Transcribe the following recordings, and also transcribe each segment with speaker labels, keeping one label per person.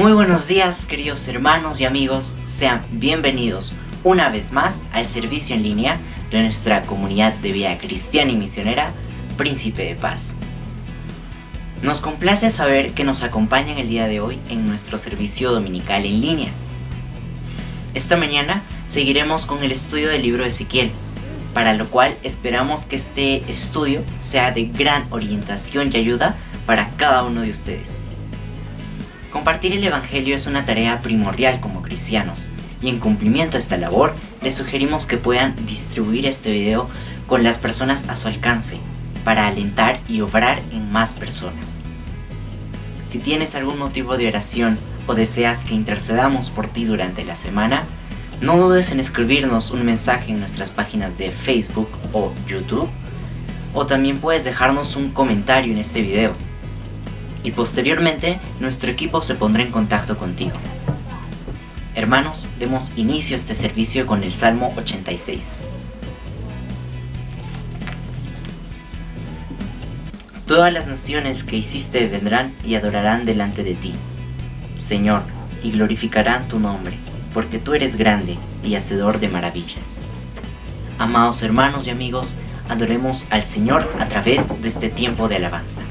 Speaker 1: Muy buenos días, queridos hermanos y amigos, sean bienvenidos una vez más al servicio en línea de nuestra comunidad de vida cristiana y misionera, Príncipe de Paz. Nos complace saber que nos acompañan el día de hoy en nuestro servicio dominical en línea. Esta mañana seguiremos con el estudio del libro de Ezequiel, para lo cual esperamos que este estudio sea de gran orientación y ayuda para cada uno de ustedes. Compartir el Evangelio es una tarea primordial como cristianos, y en cumplimiento a esta labor, les sugerimos que puedan distribuir este video con las personas a su alcance, para alentar y obrar en más personas. Si tienes algún motivo de oración o deseas que intercedamos por ti durante la semana, no dudes en escribirnos un mensaje en nuestras páginas de Facebook o YouTube, o también puedes dejarnos un comentario en este video. Y posteriormente, nuestro equipo se pondrá en contacto contigo. Hermanos, demos inicio a este servicio con el Salmo 86. Todas las naciones que hiciste vendrán y adorarán delante de ti, Señor, y glorificarán tu nombre, porque tú eres grande y hacedor de maravillas. Amados hermanos y amigos, adoremos al Señor a través de este tiempo de alabanza.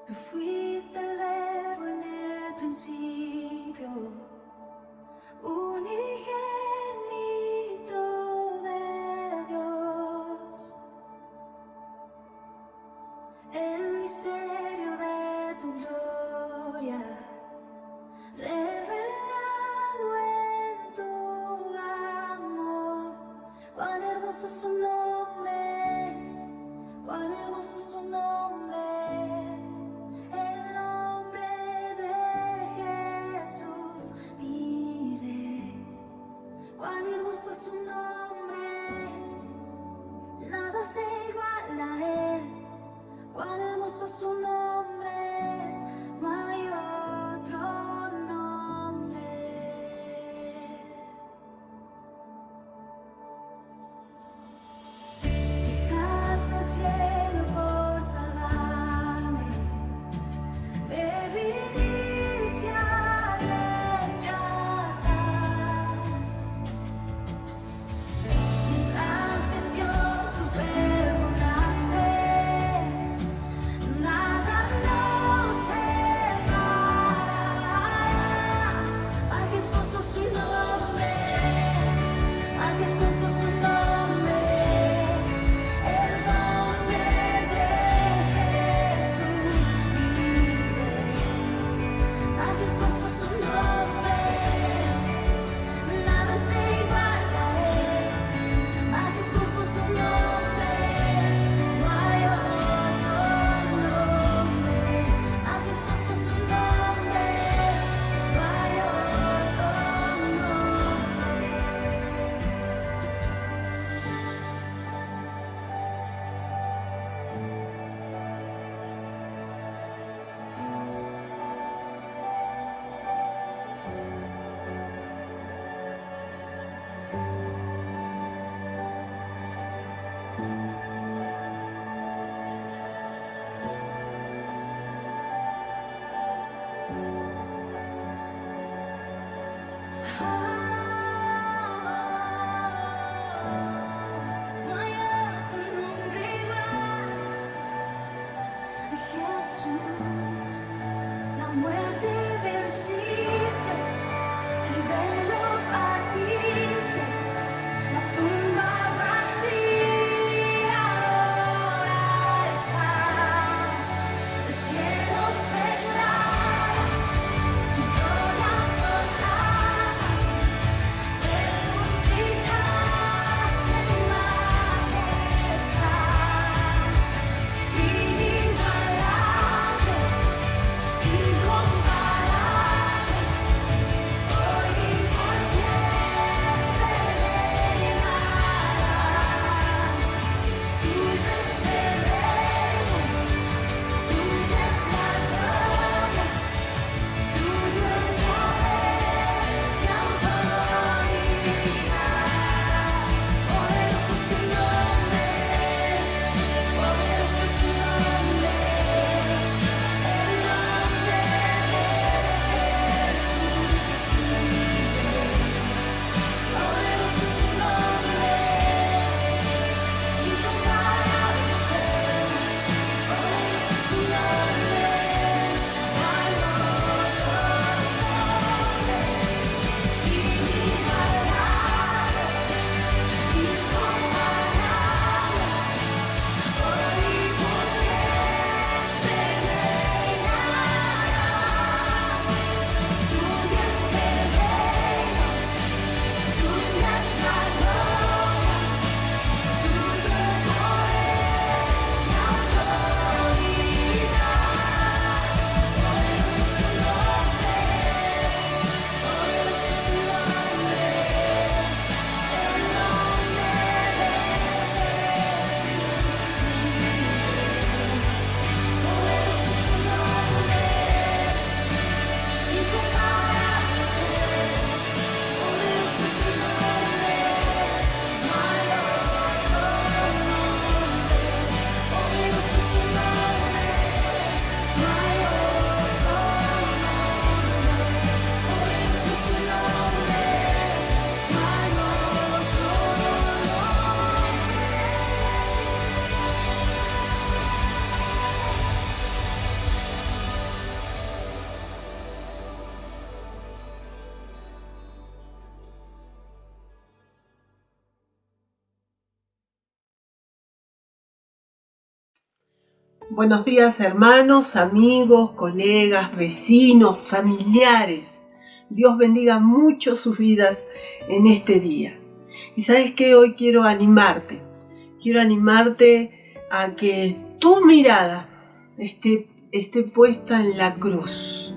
Speaker 2: Tú fuiste el verbo en el principio, unigénito de Dios, el misterio de tu gloria, revelado en tu amor. Cuán hermoso su nombre es, cuán hermoso su nombre es. El nombre de Jesús, mire, cuán hermoso su nombre es, nada se iguala a él, cuán hermoso su nombre es, no hay otro nombre. Dejaste el cielo
Speaker 3: Buenos días, hermanos, amigos, colegas, vecinos, familiares. Dios bendiga mucho sus vidas en este día. Y sabes que hoy quiero animarte a que tu mirada esté puesta en la cruz,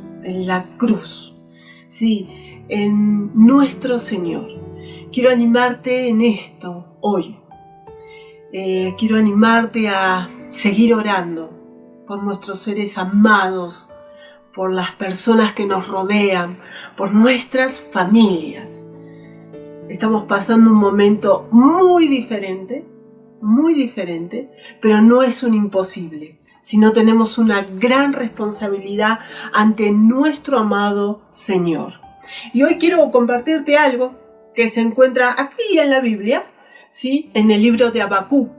Speaker 3: sí, en nuestro Señor. Quiero animarte en esto hoy. Quiero animarte a seguir orando por nuestros seres amados, por las personas que nos rodean, por nuestras familias. Estamos pasando un momento muy diferente, pero no es un imposible, sino tenemos una gran responsabilidad ante nuestro amado Señor. Y hoy quiero compartirte algo que se encuentra aquí en la Biblia, ¿sí? En el libro de Habacuc,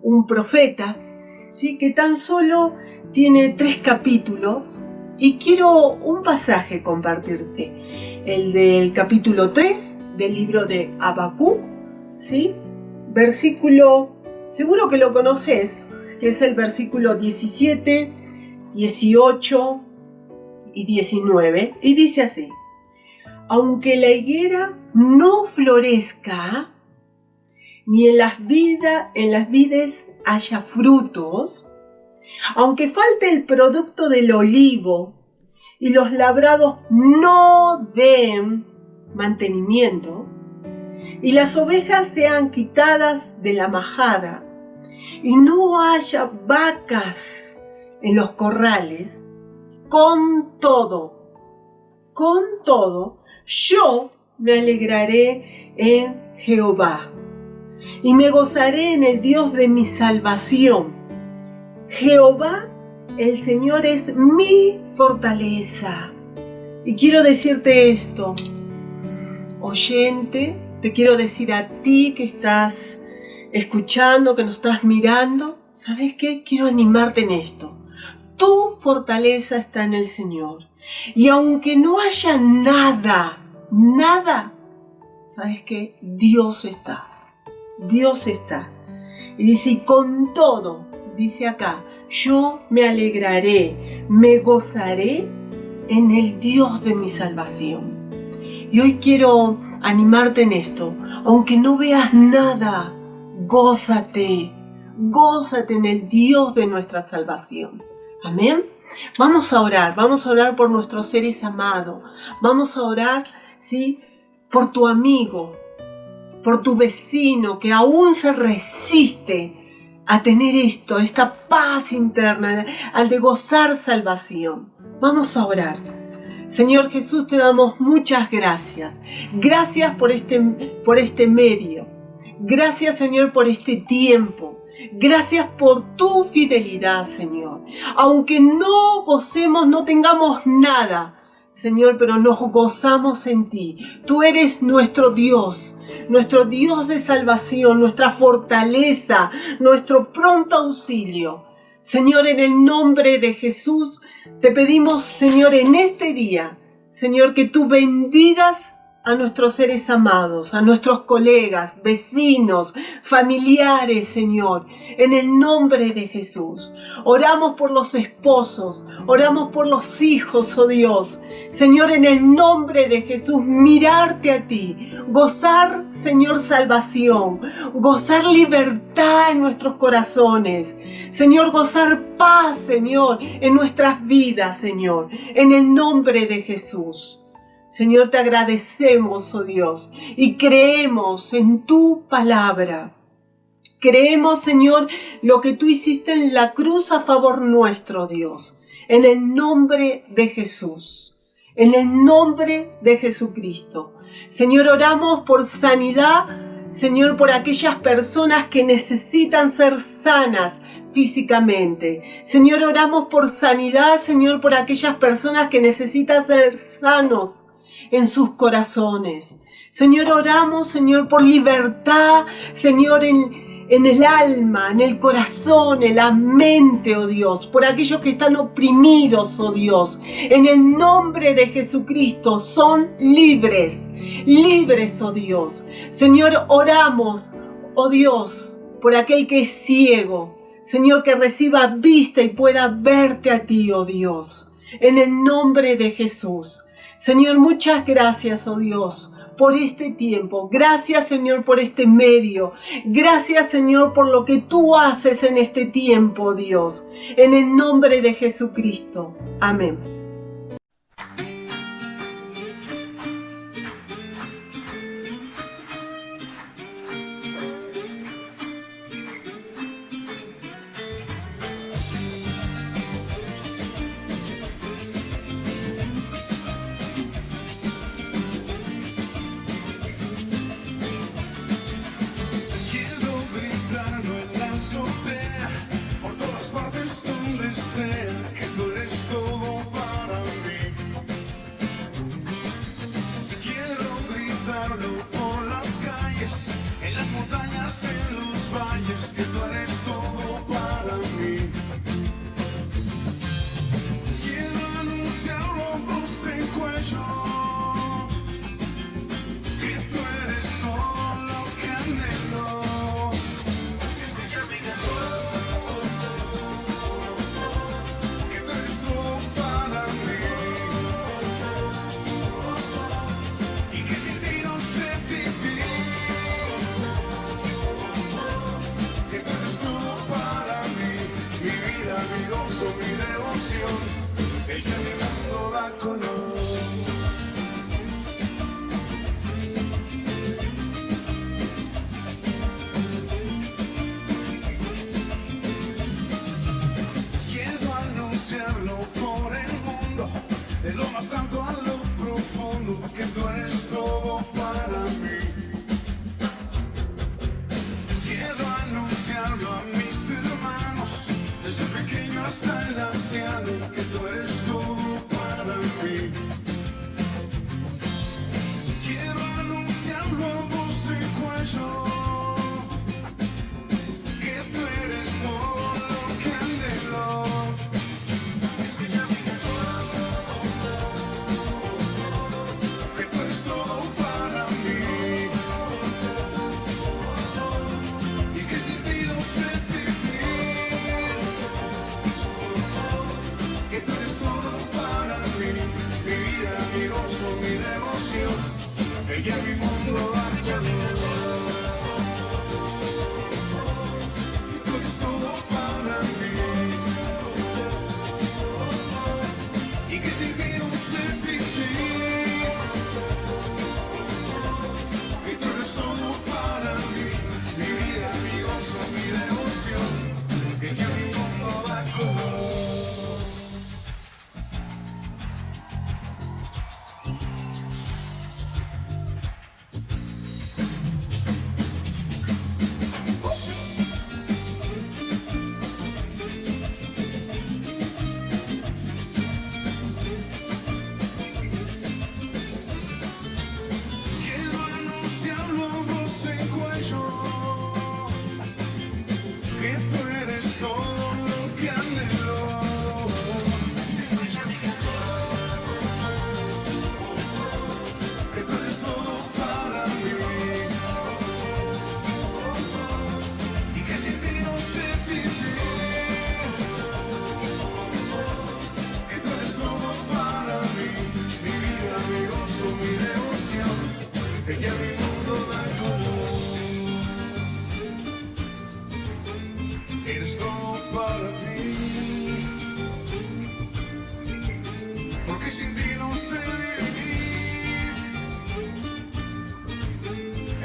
Speaker 3: un profeta, ¿sí? Que tan solo tiene 3 capítulos, y quiero un pasaje compartirte, el del capítulo 3 del libro de Habacuc, ¿sí? Versículo, seguro que lo conoces, que es el versículo 17, 18 y 19, y dice así: aunque la higuera no florezca, ni en las vides haya frutos, aunque falte el producto del olivo y los labrados no den mantenimiento, y las ovejas sean quitadas de la majada, y no haya vacas en los corrales, con todo, yo me alegraré en Jehová, y me gozaré en el Dios de mi salvación. Jehová, el Señor, es mi fortaleza. Y quiero decirte esto, oyente, te quiero decir a ti que estás escuchando, que nos estás mirando, ¿sabes qué? Quiero animarte en esto. Tu fortaleza está en el Señor. Y aunque no haya nada, ¿sabes qué? Dios está. Y dice, y con todo, dice acá, yo me alegraré, me gozaré en el Dios de mi salvación. Y hoy quiero animarte en esto. Aunque no veas nada, gózate en el Dios de nuestra salvación. Amén. Vamos a orar por nuestros seres amados. Vamos a orar, ¿sí? Por tu amigo, por tu vecino que aún se resiste a tener esta paz interna, al de gozar salvación. Vamos a orar. Señor Jesús, te damos muchas gracias. Gracias por este medio. Gracias, Señor, por este tiempo. Gracias por tu fidelidad, Señor. Aunque no gocemos, no tengamos nada, Señor, pero nos gozamos en ti. Tú eres nuestro Dios de salvación, nuestra fortaleza, nuestro pronto auxilio. Señor, en el nombre de Jesús, te pedimos, Señor, en este día, Señor, que tú bendigas a nuestros seres amados, a nuestros colegas, vecinos, familiares, Señor, en el nombre de Jesús. Oramos por los esposos, oramos por los hijos, oh Dios. Señor, en el nombre de Jesús, mirarte a ti, gozar, Señor, salvación, gozar libertad en nuestros corazones. Señor, gozar paz, Señor, en nuestras vidas, Señor, en el nombre de Jesús. Señor, te agradecemos, oh Dios, y creemos en tu palabra. Creemos, Señor, lo que tú hiciste en la cruz a favor nuestro, Dios. En el nombre de Jesús. En el nombre de Jesucristo. Señor, oramos por sanidad, Señor, por aquellas personas que necesitan ser sanas físicamente. Señor, oramos por sanidad, Señor, por aquellas personas que necesitan ser sanos en sus corazones. Señor, oramos, Señor, por libertad, Señor, en el alma, en el corazón, en la mente, oh Dios, por aquellos que están oprimidos, oh Dios. En el nombre de Jesucristo son libres, oh Dios. Señor, oramos, oh Dios, por aquel que es ciego. Señor, que reciba vista y pueda verte a ti, oh Dios, en el nombre de Jesús. Señor, muchas gracias, oh Dios, por este tiempo. Gracias, Señor, por este medio. Gracias, Señor, por lo que tú haces en este tiempo, Dios. En el nombre de Jesucristo. Amén.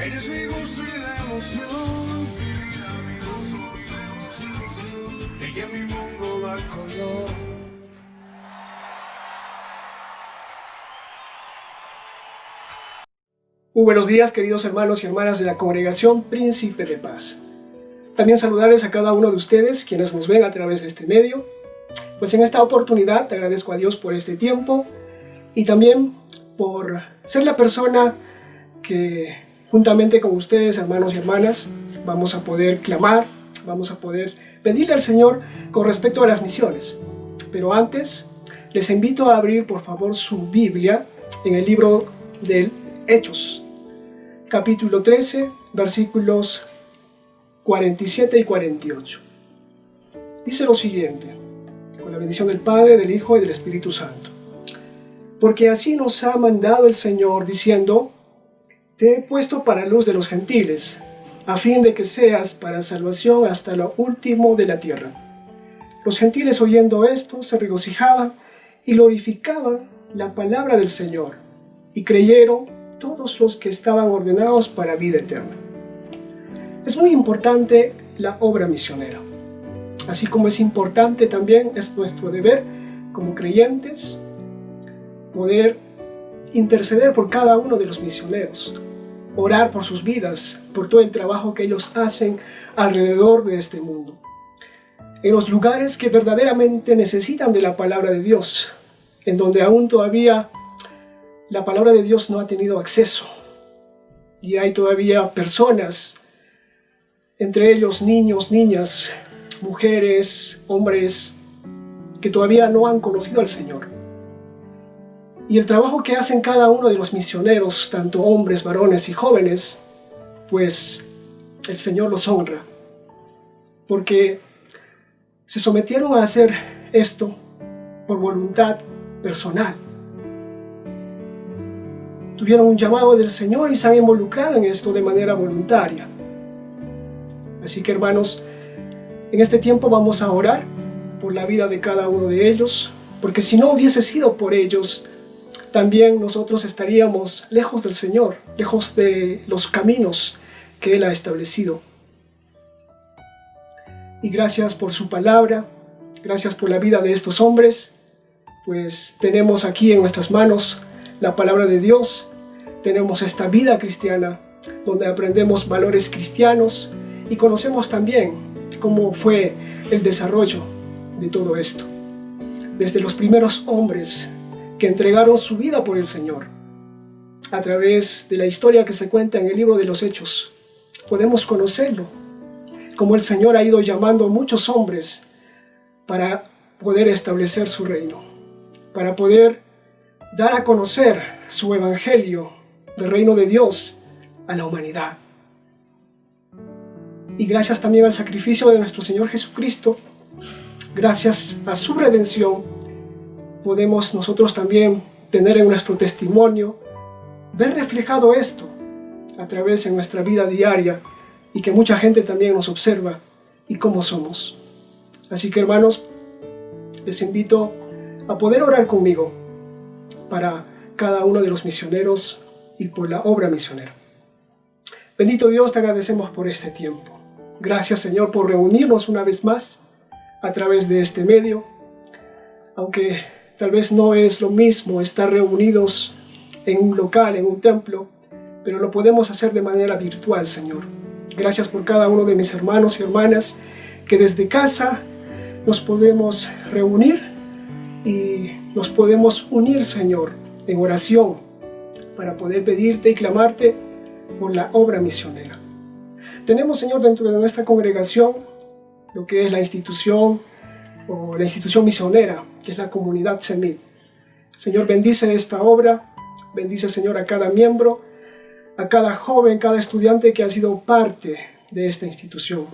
Speaker 4: Eres mi gozo y devoción, ella mi mundo da color.
Speaker 5: Muy buenos días, queridos hermanos y hermanas de la Congregación Príncipe de Paz. También saludarles a cada uno de ustedes, quienes nos ven a través de este medio. Pues en esta oportunidad te agradezco a Dios por este tiempo y también por ser la persona que juntamente con ustedes, hermanos y hermanas, vamos a poder clamar, vamos a poder pedirle al Señor con respecto a las misiones. Pero antes, les invito a abrir por favor su Biblia en el libro del Hechos, capítulo 13, versículos 47 y 48. dice lo siguiente, con la bendición del Padre, del Hijo y del Espíritu Santo. Porque así nos ha mandado el Señor, diciendo: te he puesto para luz de los gentiles, a fin de que seas para salvación hasta lo último de la tierra. Los gentiles, oyendo esto, se regocijaban y glorificaban la palabra del Señor, y creyeron todos los que estaban ordenados para vida eterna. Es muy importante la obra misionera, así como es importante también, es nuestro deber como creyentes poder interceder por cada uno de los misioneros, orar por sus vidas, por todo el trabajo que ellos hacen alrededor de este mundo, en los lugares que verdaderamente necesitan de la palabra de Dios, en donde aún todavía la palabra de Dios no ha tenido acceso, y hay todavía personas, entre ellos niños, niñas, mujeres, hombres, que todavía no han conocido al Señor. Y el trabajo que hacen cada uno de los misioneros, tanto hombres, varones y jóvenes, pues el Señor los honra, porque se sometieron a hacer esto por voluntad personal. Tuvieron un llamado del Señor y se han involucrado en esto de manera voluntaria. Así que, hermanos, en este tiempo vamos a orar por la vida de cada uno de ellos, porque si no hubiese sido por ellos, también nosotros estaríamos lejos del Señor, lejos de los caminos que Él ha establecido. Y gracias por su palabra, gracias por la vida de estos hombres, pues tenemos aquí en nuestras manos la palabra de Dios, tenemos esta vida cristiana donde aprendemos valores cristianos y conocemos también cómo fue el desarrollo de todo esto, desde los primeros hombres que entregaron su vida por el Señor. A través de la historia que se cuenta en el libro de los Hechos, podemos conocerlo, como el Señor ha ido llamando a muchos hombres para poder establecer su reino, para poder dar a conocer su evangelio del reino de Dios a la humanidad. Y gracias también al sacrificio de nuestro Señor Jesucristo, gracias a su redención, podemos nosotros también tener en nuestro testimonio, ver reflejado esto a través de nuestra vida diaria y que mucha gente también nos observa y cómo somos. Así que, hermanos, les invito a poder orar conmigo para cada uno de los misioneros y por la obra misionera. Bendito Dios, te agradecemos por este tiempo. Gracias, Señor, por reunirnos una vez más a través de este medio, aunque tal vez no es lo mismo estar reunidos en un local, en un templo, pero lo podemos hacer de manera virtual, Señor. Gracias por cada uno de mis hermanos y hermanas que desde casa nos podemos reunir y nos podemos unir, Señor, en oración para poder pedirte y clamarte por la obra misionera. Tenemos, Señor, dentro de nuestra congregación lo que es la institución o la institución misionera, que es la comunidad Semid. Señor, bendice esta obra, bendice, Señor, a cada miembro, a cada joven, cada estudiante que ha sido parte de esta institución.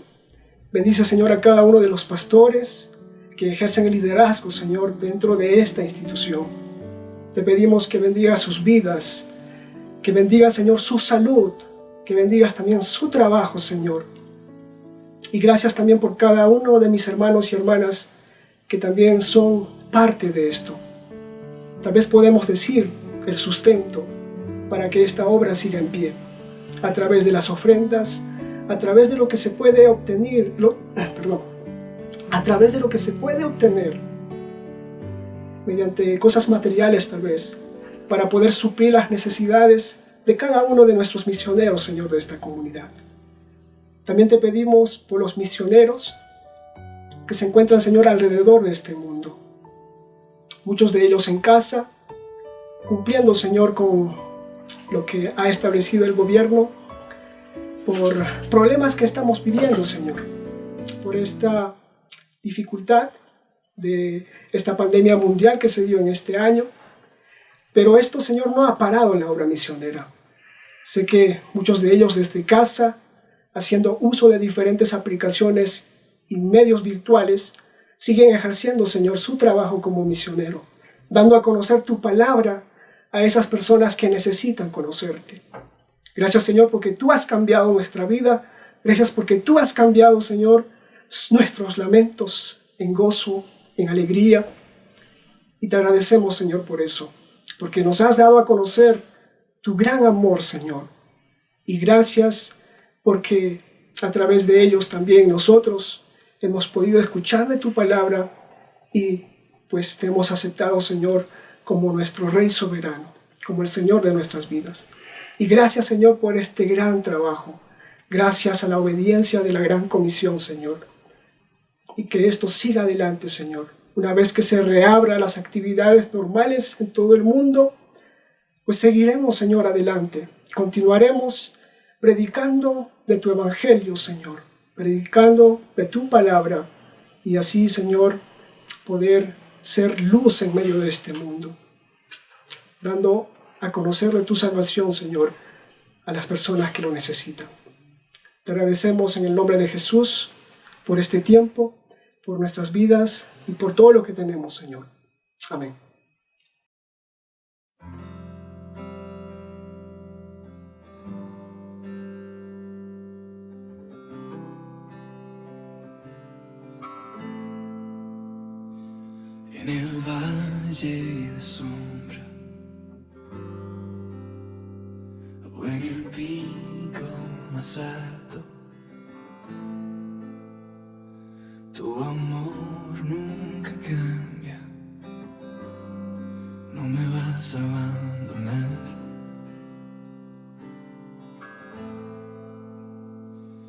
Speaker 5: Bendice, Señor, a cada uno de los pastores que ejercen el liderazgo, Señor, dentro de esta institución. Te pedimos que bendigas sus vidas, que bendigas, Señor, su salud, que bendigas también su trabajo, Señor. Y gracias también por cada uno de mis hermanos y hermanas que también son parte de esto. Tal vez podemos decir el sustento para que esta obra siga en pie, a través de las ofrendas, a través de lo que se puede obtener, a través de lo que se puede obtener mediante cosas materiales tal vez, para poder suplir las necesidades de cada uno de nuestros misioneros, Señor, de esta comunidad. También te pedimos por los misioneros que se encuentran, Señor, alrededor de este mundo. Muchos de ellos en casa, cumpliendo, Señor, con lo que ha establecido el gobierno, por problemas que estamos viviendo, Señor, por esta dificultad de esta pandemia mundial que se dio en este año. Pero esto, Señor, no ha parado la obra misionera. Sé que muchos de ellos desde casa, haciendo uso de diferentes aplicaciones y medios virtuales siguen ejerciendo, Señor, su trabajo como misionero, dando a conocer tu palabra a esas personas que necesitan conocerte. Gracias, Señor, porque tú has cambiado nuestra vida. Gracias porque tú has cambiado, Señor, nuestros lamentos en gozo, en alegría. Y te agradecemos, Señor, por eso, porque nos has dado a conocer tu gran amor, Señor. Y gracias porque a través de ellos también nosotros hemos podido escuchar de tu palabra y pues te hemos aceptado, Señor, como nuestro Rey soberano, como el Señor de nuestras vidas. Y gracias, Señor, por este gran trabajo. Gracias a la obediencia de la gran comisión, Señor. Y que esto siga adelante, Señor. Una vez que se reabran las actividades normales en todo el mundo, pues seguiremos, Señor, adelante. Continuaremos predicando de tu evangelio, Señor. Predicando de tu palabra. Y así, Señor, poder ser luz en medio de este mundo. Dando a conocer de tu salvación, Señor, a las personas que lo necesitan. Te agradecemos en el nombre de Jesús por este tiempo, por nuestras vidas y por todo lo que tenemos, Señor. Amén.
Speaker 4: En el valle de sombra o en el pico más alto, tu amor nunca cambia, no me vas a abandonar.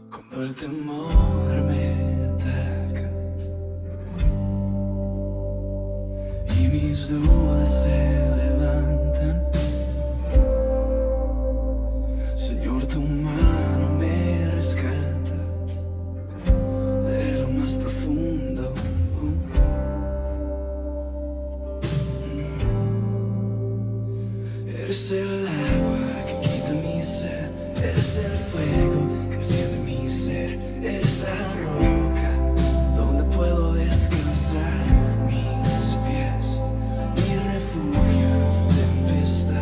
Speaker 4: Cuando el temor me ataca y mis dudas se levantan, Señor, tu mano me rescata de lo más profundo. Eres el agua que quita mi sed, eres el fuego que enciende mi ser, eres la roca donde puedo descansar mis pies, mi refugio en tempestad.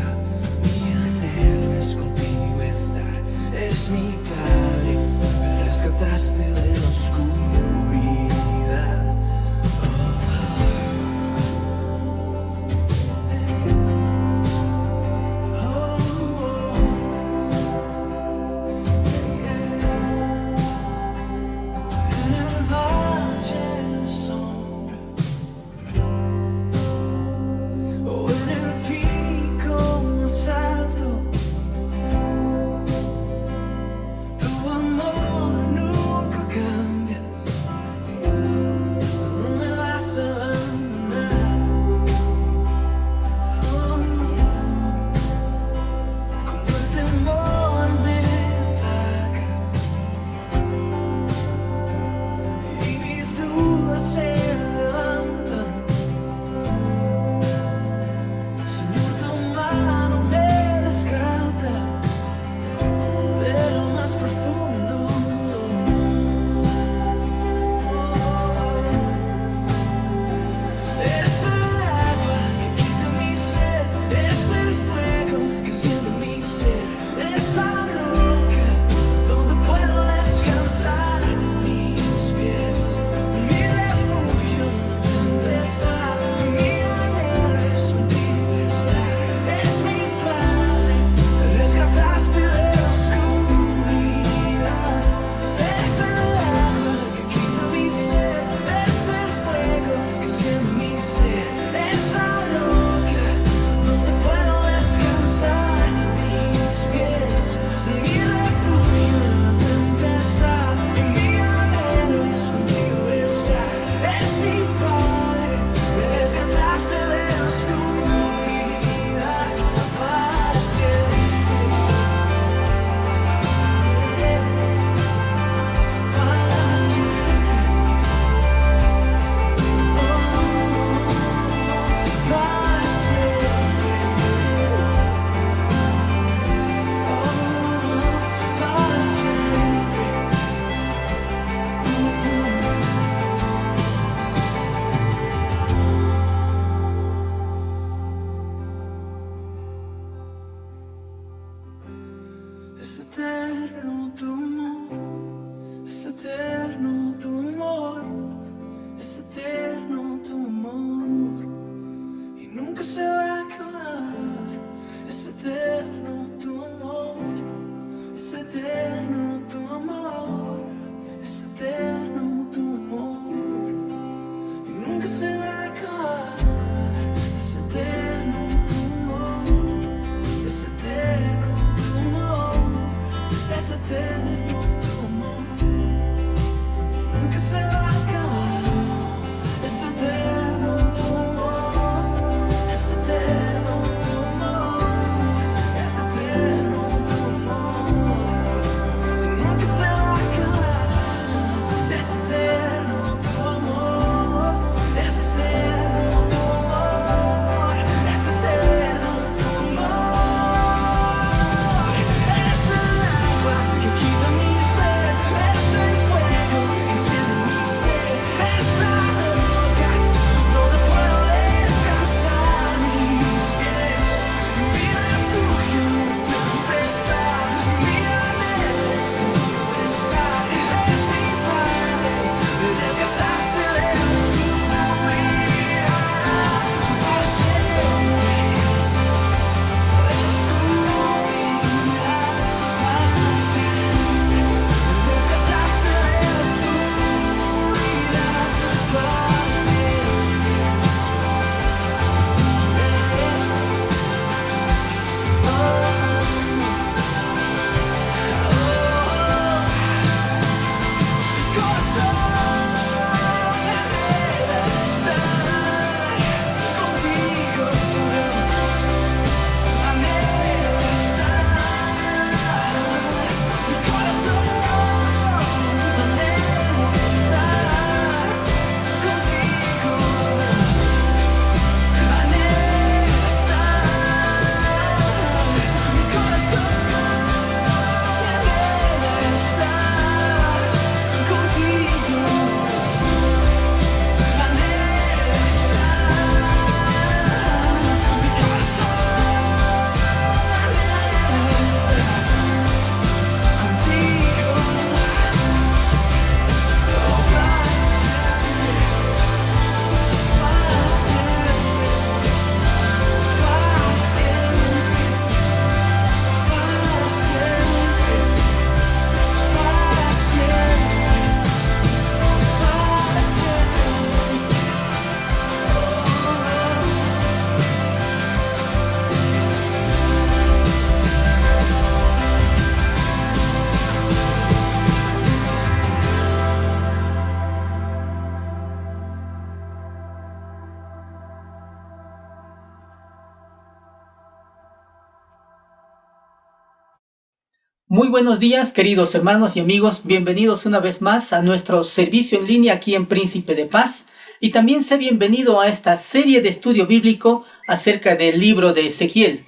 Speaker 6: Muy buenos días, queridos hermanos y amigos. Bienvenidos una vez más a nuestro servicio en línea aquí en Príncipe de Paz. Y también sé bienvenido a esta serie de estudio bíblico acerca del libro de Ezequiel.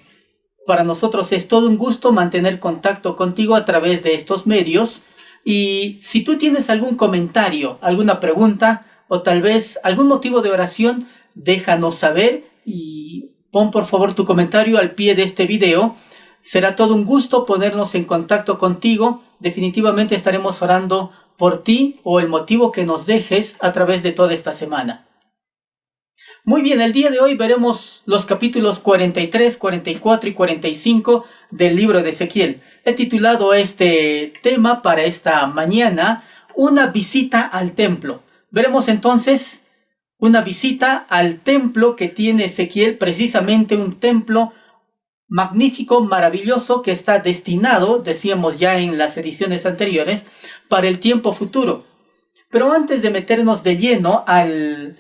Speaker 6: Para nosotros es todo un gusto mantener contacto contigo a través de estos medios. Y si tú tienes algún comentario, alguna pregunta o tal vez algún motivo de oración, déjanos saber y pon por favor tu comentario al pie de este video. Será todo un gusto ponernos en contacto contigo. Definitivamente estaremos orando por ti o el motivo que nos dejes a través de toda esta semana. Muy bien, el día de hoy veremos los capítulos 43, 44 y 45 del libro de Ezequiel. He titulado este tema para esta mañana, una visita al templo. Veremos entonces una visita al templo que tiene Ezequiel, precisamente un templo magnífico, maravilloso, que está destinado, decíamos ya en las ediciones anteriores, para el tiempo futuro. Pero antes de meternos de lleno al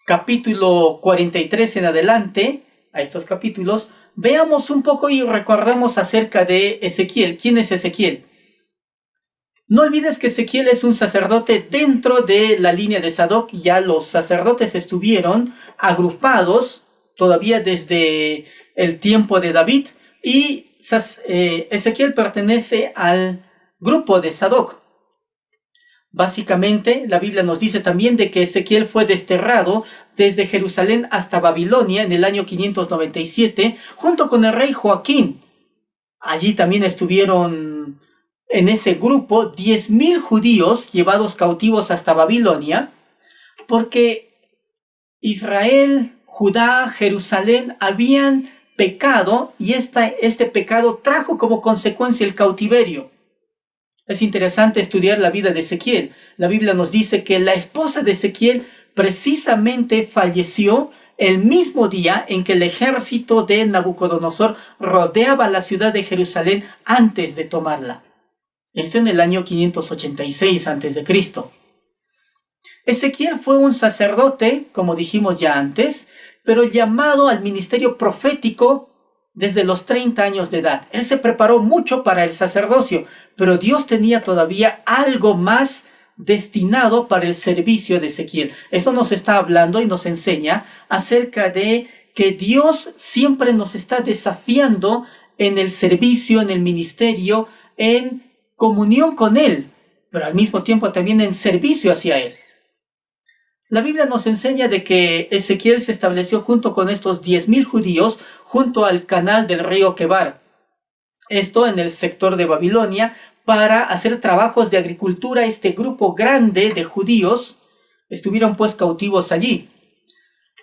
Speaker 6: capítulo 43 en adelante, a estos capítulos, veamos un poco y recordemos acerca de Ezequiel. ¿Quién es Ezequiel? No olvides que Ezequiel es un sacerdote dentro de la línea de Sadoc. Ya los sacerdotes estuvieron agrupados todavía desde el tiempo de David, y Ezequiel pertenece al grupo de Sadoc. Básicamente, la Biblia nos dice también de que Ezequiel fue desterrado desde Jerusalén hasta Babilonia en el año 597, junto con el rey Joaquín. Allí también estuvieron en ese grupo 10,000 judíos llevados cautivos hasta Babilonia, porque Israel, Judá, Jerusalén habían pecado, y este pecado trajo como consecuencia el cautiverio. Es interesante estudiar la vida de Ezequiel. La Biblia nos dice que la esposa de Ezequiel precisamente falleció el mismo día en que el ejército de Nabucodonosor rodeaba la ciudad de Jerusalén antes de tomarla. Esto en el año 586 a.C. Ezequiel fue un sacerdote, como dijimos ya antes, pero llamado al ministerio profético desde los 30 años de edad. Él se preparó mucho para el sacerdocio, pero Dios tenía todavía algo más destinado para el servicio de Ezequiel. Eso nos está hablando y nos enseña acerca de que Dios siempre nos está desafiando en el servicio, en el ministerio, en comunión con Él, pero al mismo tiempo también en servicio hacia Él. La Biblia nos enseña de que Ezequiel se estableció junto con estos 10,000 judíos junto al canal del río Quebar. Esto en el sector de Babilonia, para hacer trabajos de agricultura. Este grupo grande de judíos estuvieron pues cautivos allí.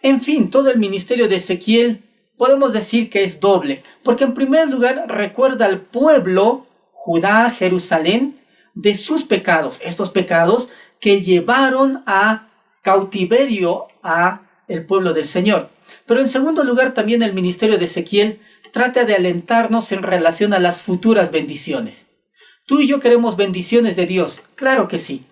Speaker 6: En fin, todo el ministerio de Ezequiel podemos decir que es doble, porque en primer lugar recuerda al pueblo, Judá, Jerusalén, de sus pecados, estos pecados que llevaron a cautiverio a el pueblo del Señor. Pero en segundo lugar también el ministerio de Ezequiel trata de alentarnos en relación a las futuras bendiciones. Tú y yo queremos bendiciones de Dios, claro que sí,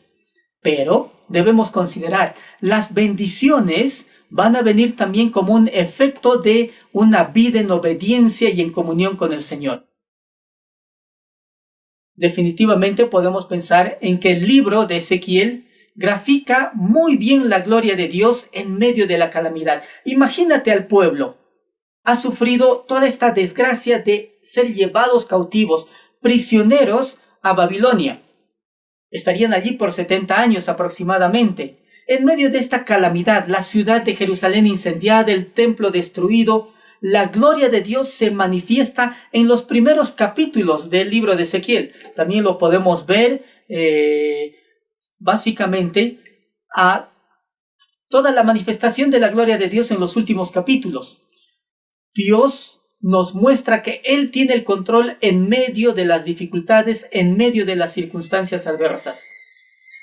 Speaker 6: pero debemos considerar, las bendiciones van a venir también como un efecto de una vida en obediencia y en comunión con el Señor. Definitivamente podemos pensar en que el libro de Ezequiel grafica muy bien la gloria de Dios en medio de la calamidad. Imagínate al pueblo. Ha sufrido toda esta desgracia de ser llevados cautivos, prisioneros a Babilonia. Estarían allí por 70 años aproximadamente. En medio de esta calamidad, la ciudad de Jerusalén incendiada, el templo destruido, la gloria de Dios se manifiesta en los primeros capítulos del libro de Ezequiel. También lo podemos ver básicamente a toda la manifestación de la gloria de Dios en los últimos capítulos. Dios nos muestra que Él tiene el control en medio de las dificultades, en medio de las circunstancias adversas.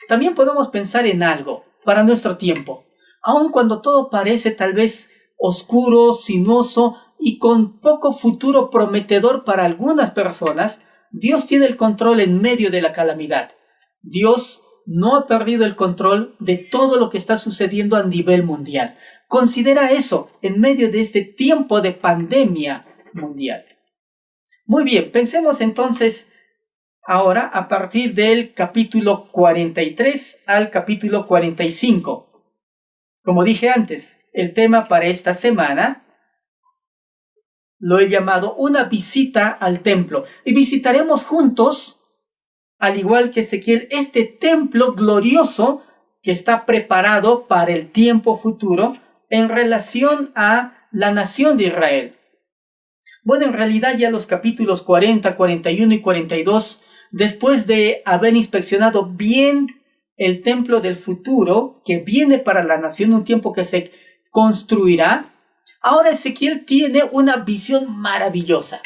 Speaker 6: También podemos pensar en algo para nuestro tiempo. Aun cuando todo parece tal vez oscuro, sinuoso y con poco futuro prometedor para algunas personas, Dios tiene el control en medio de la calamidad. Dios no ha perdido el control de todo lo que está sucediendo a nivel mundial. Considera eso en medio de este tiempo de pandemia mundial. Muy bien, pensemos entonces ahora a partir del capítulo 43 al capítulo 45. Como dije antes, el tema para esta semana lo he llamado una visita al templo. Y visitaremos juntos, al igual que Ezequiel, este templo glorioso que está preparado para el tiempo futuro en relación a la nación de Israel. Bueno, en realidad ya los capítulos 40, 41 y 42, después de haber inspeccionado bien el templo del futuro que viene para la nación, un tiempo que se construirá, ahora Ezequiel tiene una visión maravillosa.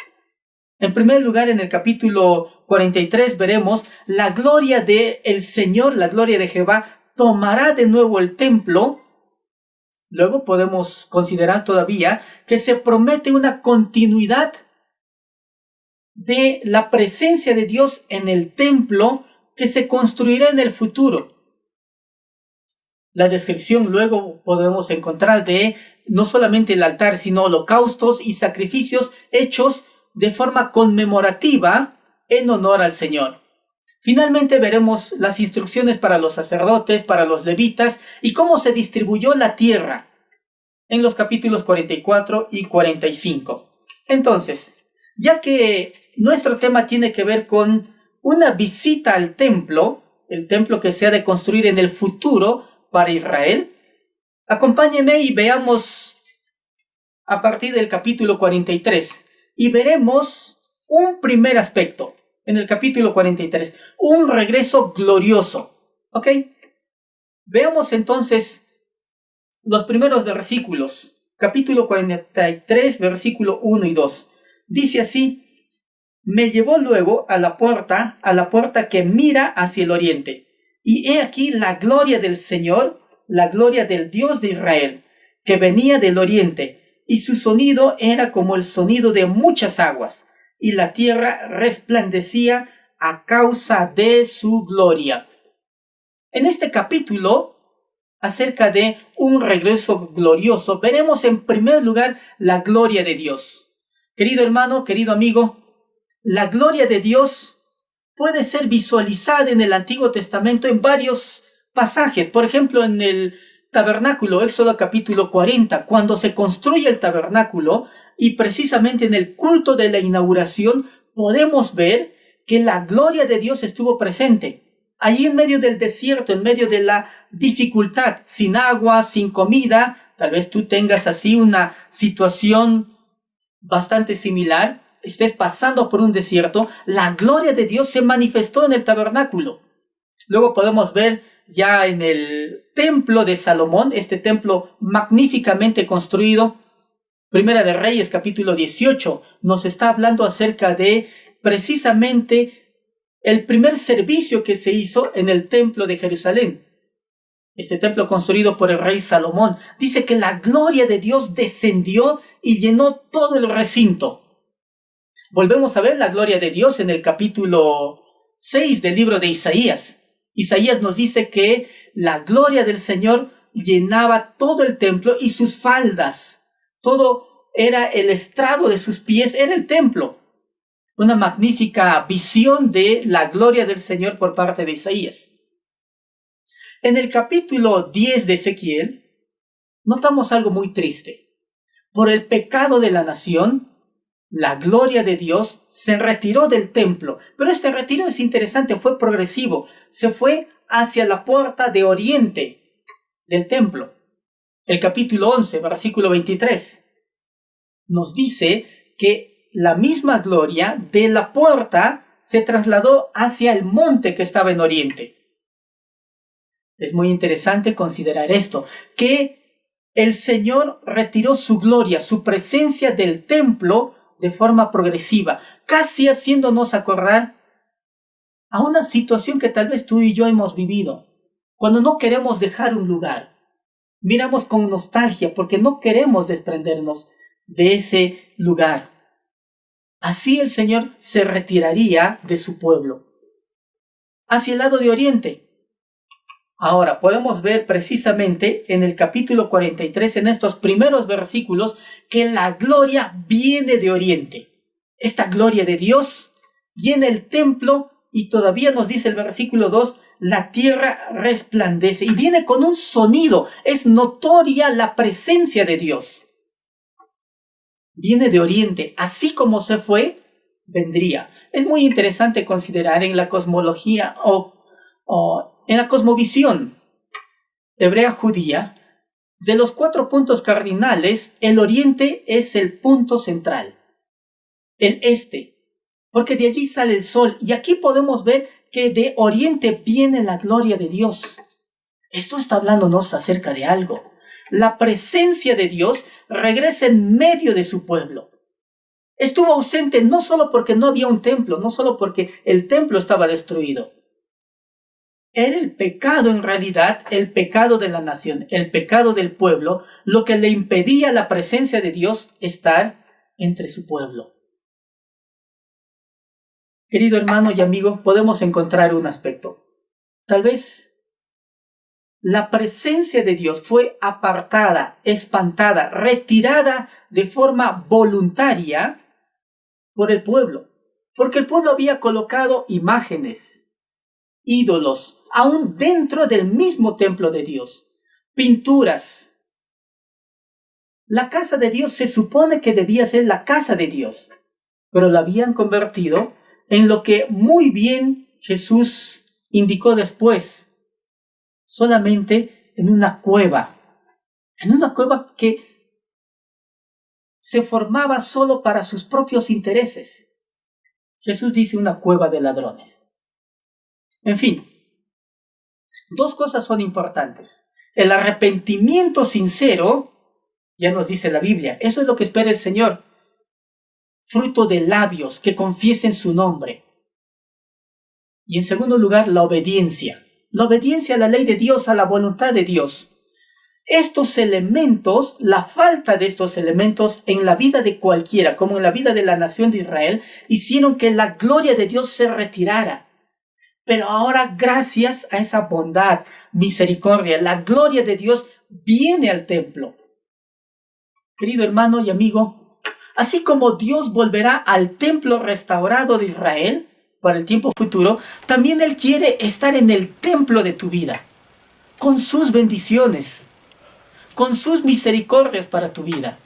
Speaker 6: En primer lugar, en el capítulo 43 veremos la gloria del Señor, la gloria de Jehová, tomará de nuevo el templo. Luego podemos considerar todavía que se promete una continuidad de la presencia de Dios en el templo que se construirá en el futuro. La descripción luego podemos encontrar de no solamente el altar, sino holocaustos y sacrificios hechos de forma conmemorativa en honor al Señor. Finalmente veremos las instrucciones para los sacerdotes, para los levitas y cómo se distribuyó la tierra en los capítulos 44 y 45. Entonces, ya que nuestro tema tiene que ver con una visita al templo, el templo que se ha de construir en el futuro para Israel, acompáñenme y veamos a partir del capítulo 43 y veremos un primer aspecto en el capítulo 43, un regreso glorioso. ¿Ok? Veamos entonces los primeros versículos, capítulo 43, versículo 1 y 2. Dice así: me llevó luego a la puerta que mira hacia el oriente, y he aquí la gloria del Señor, la gloria del Dios de Israel, que venía del oriente, y su sonido era como el sonido de muchas aguas, y la tierra resplandecía a causa de su gloria. En este capítulo, acerca de un regreso glorioso, veremos en primer lugar la gloria de Dios. Querido hermano, querido amigo, la gloria de Dios puede ser visualizada en el Antiguo Testamento en varios pasajes. Por ejemplo, en el tabernáculo, Éxodo capítulo 40, cuando se construye el tabernáculo, y precisamente en el culto de la inauguración, podemos ver que la gloria de Dios estuvo presente. Allí en medio del desierto, en medio de la dificultad, sin agua, sin comida, tal vez tú tengas así una situación bastante similar, estés pasando por un desierto, la gloria de Dios se manifestó en el tabernáculo. Luego podemos ver ya en el templo de Salomón, este templo magníficamente construido. Primera de Reyes, capítulo 18, nos está hablando acerca de precisamente el primer servicio que se hizo en el templo de Jerusalén. Este templo construido por el rey Salomón. Dice que la gloria de Dios descendió y llenó todo el recinto. Volvemos a ver la gloria de Dios en el capítulo 6 del libro de Isaías. Isaías nos dice que la gloria del Señor llenaba todo el templo y sus faldas. Todo era el estrado de sus pies, era el templo. Una magnífica visión de la gloria del Señor por parte de Isaías. En el capítulo 10 de Ezequiel, notamos algo muy triste. Por el pecado de la nación, la gloria de Dios se retiró del templo. Pero este retiro es interesante, fue progresivo. Se fue hacia la puerta de oriente del templo. El capítulo 11, versículo 23, nos dice que la misma gloria de la puerta se trasladó hacia el monte que estaba en oriente. Es muy interesante considerar esto, que el Señor retiró su gloria, su presencia del templo de forma progresiva, casi haciéndonos acordar a una situación que tal vez tú y yo hemos vivido. Cuando no queremos dejar un lugar, miramos con nostalgia porque no queremos desprendernos de ese lugar. Así el Señor se retiraría de su pueblo hacia el lado de oriente. Ahora podemos ver precisamente en el capítulo 43, en estos primeros versículos, que la gloria viene de oriente. Esta gloria de Dios llena el templo Y todavía nos dice el versículo 2, la tierra resplandece y viene con un sonido. Es notoria la presencia de Dios. Viene de oriente, así como se fue, vendría. Es muy interesante considerar en la cosmología o en la cosmovisión hebrea judía, de los 4 puntos cardinales, el oriente es el punto central, el este, porque de allí sale el sol. Y aquí podemos ver que de oriente viene la gloria de Dios. Esto está hablándonos acerca de algo. La presencia de Dios regresa en medio de su pueblo. Estuvo ausente no solo porque no había un templo, no solo porque el templo estaba destruido. Era el pecado en realidad, el pecado de la nación, el pecado del pueblo, lo que le impedía a la presencia de Dios estar entre su pueblo. Querido hermano y amigo, podemos encontrar un aspecto. Tal vez la presencia de Dios fue apartada, espantada, retirada de forma voluntaria por el pueblo, porque el pueblo había colocado imágenes, ídolos, aún dentro del mismo templo de Dios, pinturas. La casa de Dios se supone que debía ser la casa de Dios, pero la habían convertido en lo que muy bien Jesús indicó después, solamente en una cueva que se formaba solo para sus propios intereses. Jesús dice una cueva de ladrones. En fin, 2 cosas son importantes. El arrepentimiento sincero, ya nos dice la Biblia, eso es lo que espera el Señor. Fruto de labios que confiesen su nombre. Y en segundo lugar, la obediencia. La obediencia a la ley de Dios, a la voluntad de Dios. Estos elementos, la falta de estos elementos en la vida de cualquiera, como en la vida de la nación de Israel, hicieron que la gloria de Dios se retirara. Pero ahora, gracias a esa bondad, misericordia, la gloria de Dios viene al templo. Querido hermano y amigo, así como Dios volverá al templo restaurado de Israel para el tiempo futuro, también Él quiere estar en el templo de tu vida, con sus bendiciones, con sus misericordias para tu vida.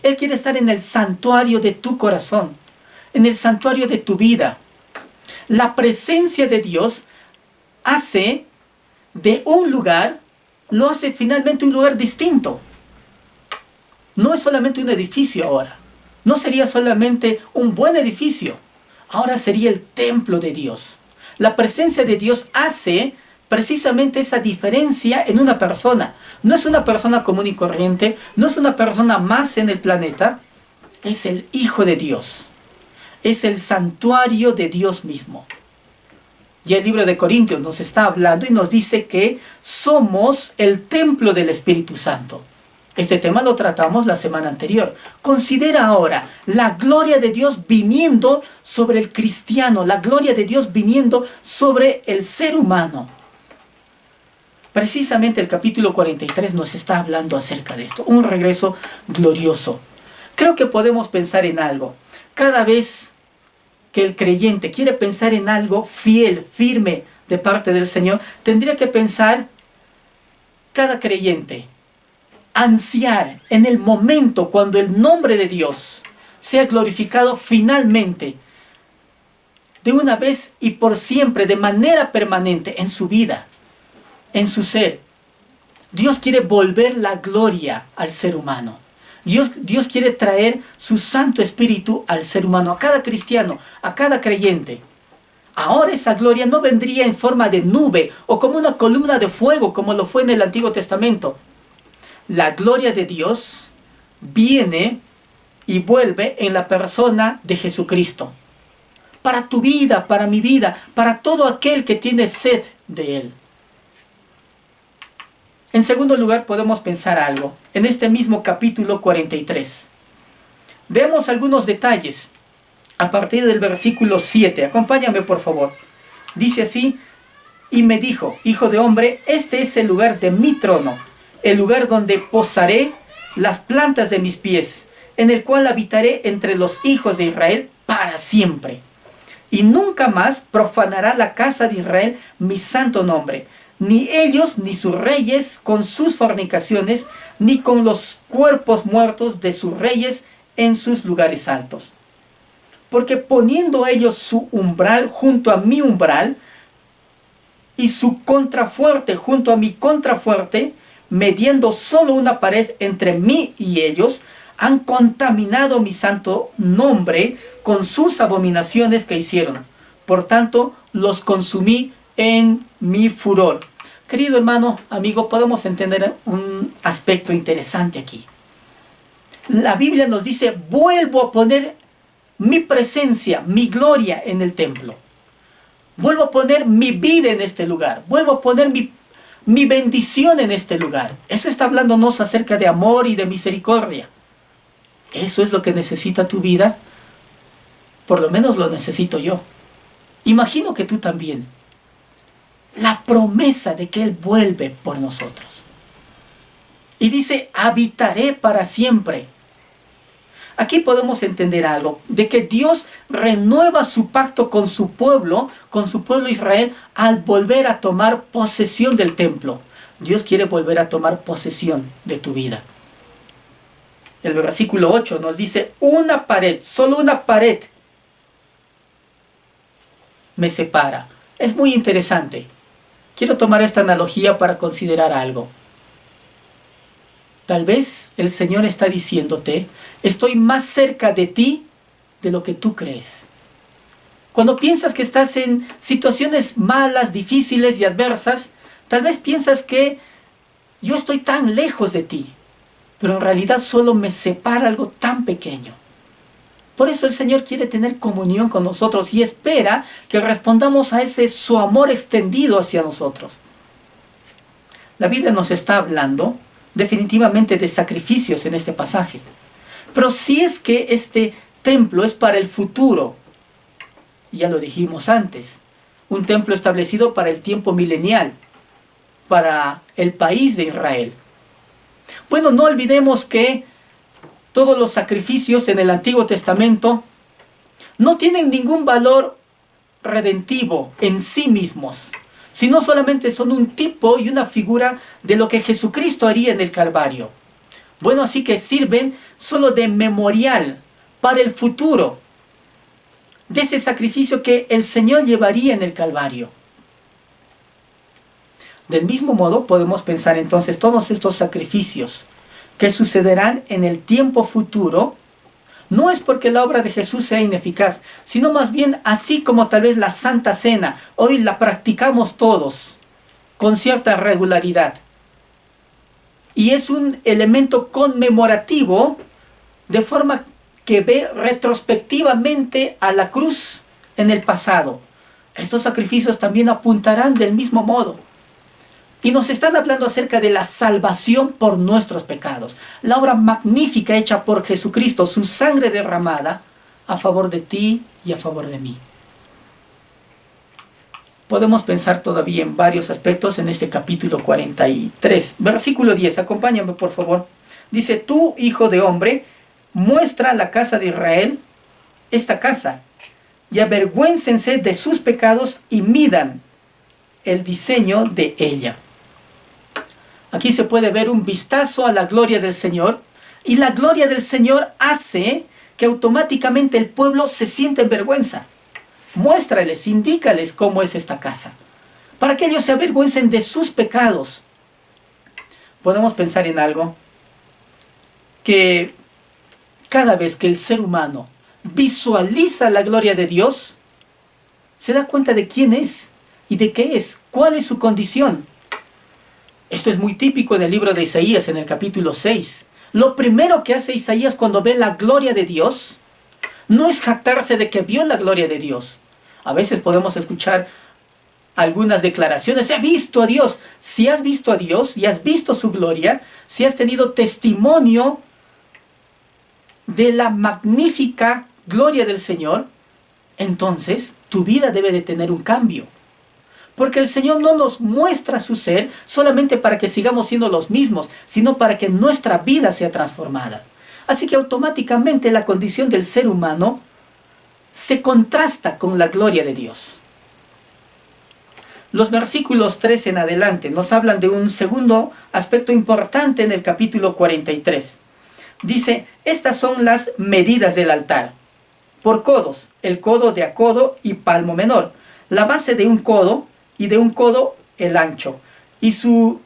Speaker 6: Él quiere estar en el santuario de tu corazón, en el santuario de tu vida. La presencia de Dios hace de un lugar, lo hace finalmente un lugar distinto. No es solamente un edificio ahora. No sería solamente un buen edificio. Ahora sería el templo de Dios. La presencia de Dios hace precisamente esa diferencia en una persona. No es una persona común y corriente, no es una persona más en el planeta, es el Hijo de Dios. Es el santuario de Dios mismo. Y el libro de Corintios nos está hablando y nos dice que somos el templo del Espíritu Santo. Este tema lo tratamos la semana anterior. Considera ahora la gloria de Dios viniendo sobre el cristiano, la gloria de Dios viniendo sobre el ser humano. Precisamente el capítulo 43 nos está hablando acerca de esto, un regreso glorioso. Creo que podemos pensar en algo. Cada vez que el creyente quiere pensar en algo fiel, firme de parte del Señor, tendría que pensar, cada creyente, ansiar en el momento cuando el nombre de Dios sea glorificado finalmente, de una vez y por siempre, de manera permanente en su vida, en su ser. Dios quiere volver la gloria al ser humano. Dios quiere traer su Santo Espíritu al ser humano, a cada cristiano, a cada creyente. Ahora esa gloria no vendría en forma de nube o como una columna de fuego como lo fue en el Antiguo Testamento. La gloria de Dios viene y vuelve en la persona de Jesucristo. Para tu vida, para mi vida, para todo aquel que tiene sed de Él. En segundo lugar, podemos pensar algo. En este mismo capítulo 43. Vemos algunos detalles. A partir del versículo 7. Acompáñame, por favor. Dice así: y me dijo, hijo de hombre, este es el lugar de mi trono, el lugar donde posaré las plantas de mis pies, en el cual habitaré entre los hijos de Israel para siempre. y nunca más profanará la casa de Israel mi santo nombre, ni ellos ni sus reyes con sus fornicaciones, ni con los cuerpos muertos de sus reyes en sus lugares altos. Porque poniendo ellos su umbral junto a mi umbral, y su contrafuerte junto a mi contrafuerte, mediendo solo una pared entre mí y ellos, han contaminado mi santo nombre con sus abominaciones que hicieron. Por tanto, los consumí en mi furor. Querido hermano, amigo, podemos entender un aspecto interesante aquí. La Biblia nos dice, vuelvo a poner mi presencia, mi gloria en el templo. Vuelvo a poner mi vida en este lugar. Vuelvo a poner mi bendición en este lugar. Eso está hablándonos acerca de amor y de misericordia. ¿Eso es lo que necesita tu vida? Por lo menos lo necesito yo. Imagino que tú también. La promesa de que Él vuelve por nosotros. Y dice, habitaré para siempre. Aquí podemos entender algo, de que Dios renueva su pacto con su pueblo Israel, al volver a tomar posesión del templo. Dios quiere volver a tomar posesión de tu vida. El versículo 8 nos dice, una pared, solo una pared me separa. Es muy interesante. Quiero tomar esta analogía para considerar algo. Tal vez el Señor está diciéndote, estoy más cerca de ti de lo que tú crees. Cuando piensas que estás en situaciones malas, difíciles y adversas, tal vez piensas que yo estoy tan lejos de ti, pero en realidad solo me separa algo tan pequeño. Por eso el Señor quiere tener comunión con nosotros y espera que respondamos a ese su amor extendido hacia nosotros. La Biblia nos está hablando definitivamente de sacrificios en este pasaje. Pero si es que este templo es para el futuro, ya lo dijimos antes, un templo establecido para el tiempo milenial, para el país de Israel. Bueno, no olvidemos que todos los sacrificios en el Antiguo Testamento no tienen ningún valor redentivo en sí mismos, sino solamente son un tipo y una figura de lo que Jesucristo haría en el Calvario. Bueno, así que sirven solo de memorial para el futuro de ese sacrificio que el Señor llevaría en el Calvario. Del mismo modo podemos pensar entonces todos estos sacrificios que sucederán en el tiempo futuro, no es porque la obra de Jesús sea ineficaz, sino más bien así como tal vez la Santa Cena, hoy la practicamos todos con cierta regularidad. Y es un elemento conmemorativo, de forma que ve retrospectivamente a la cruz en el pasado. Estos sacrificios también apuntarán del mismo modo. Y nos están hablando acerca de la salvación por nuestros pecados. La obra magnífica hecha por Jesucristo, su sangre derramada a favor de ti y a favor de mí. Podemos pensar todavía en varios aspectos en este capítulo 43. Versículo 10, acompáñame por favor. Dice, tú, hijo de hombre, muestra a la casa de Israel esta casa, y avergüéncense de sus pecados y midan el diseño de ella. Aquí se puede ver un vistazo a la gloria del Señor, y la gloria del Señor hace que automáticamente el pueblo se siente en vergüenza. Muéstrales, indícales cómo es esta casa, para que ellos se avergüencen de sus pecados. Podemos pensar en algo, que cada vez que el ser humano visualiza la gloria de Dios, se da cuenta de quién es y de qué es, cuál es su condición. Esto es muy típico en el libro de Isaías, en el capítulo 6. Lo primero que hace Isaías cuando ve la gloria de Dios, no es jactarse de que vio la gloria de Dios. A veces podemos escuchar algunas declaraciones, he visto a Dios. Si has visto a Dios y has visto su gloria, si has tenido testimonio de la magnífica gloria del Señor, entonces tu vida debe de tener un cambio. Porque el Señor no nos muestra su ser solamente para que sigamos siendo los mismos, sino para que nuestra vida sea transformada. Así que automáticamente la condición del ser humano se contrasta con la gloria de Dios. Los versículos 3 en adelante nos hablan de un segundo aspecto importante en el capítulo 43. Dice, estas son las medidas del altar. Por codos, el codo de a codo y palmo menor. La base de un codo y de un codo el ancho. Y su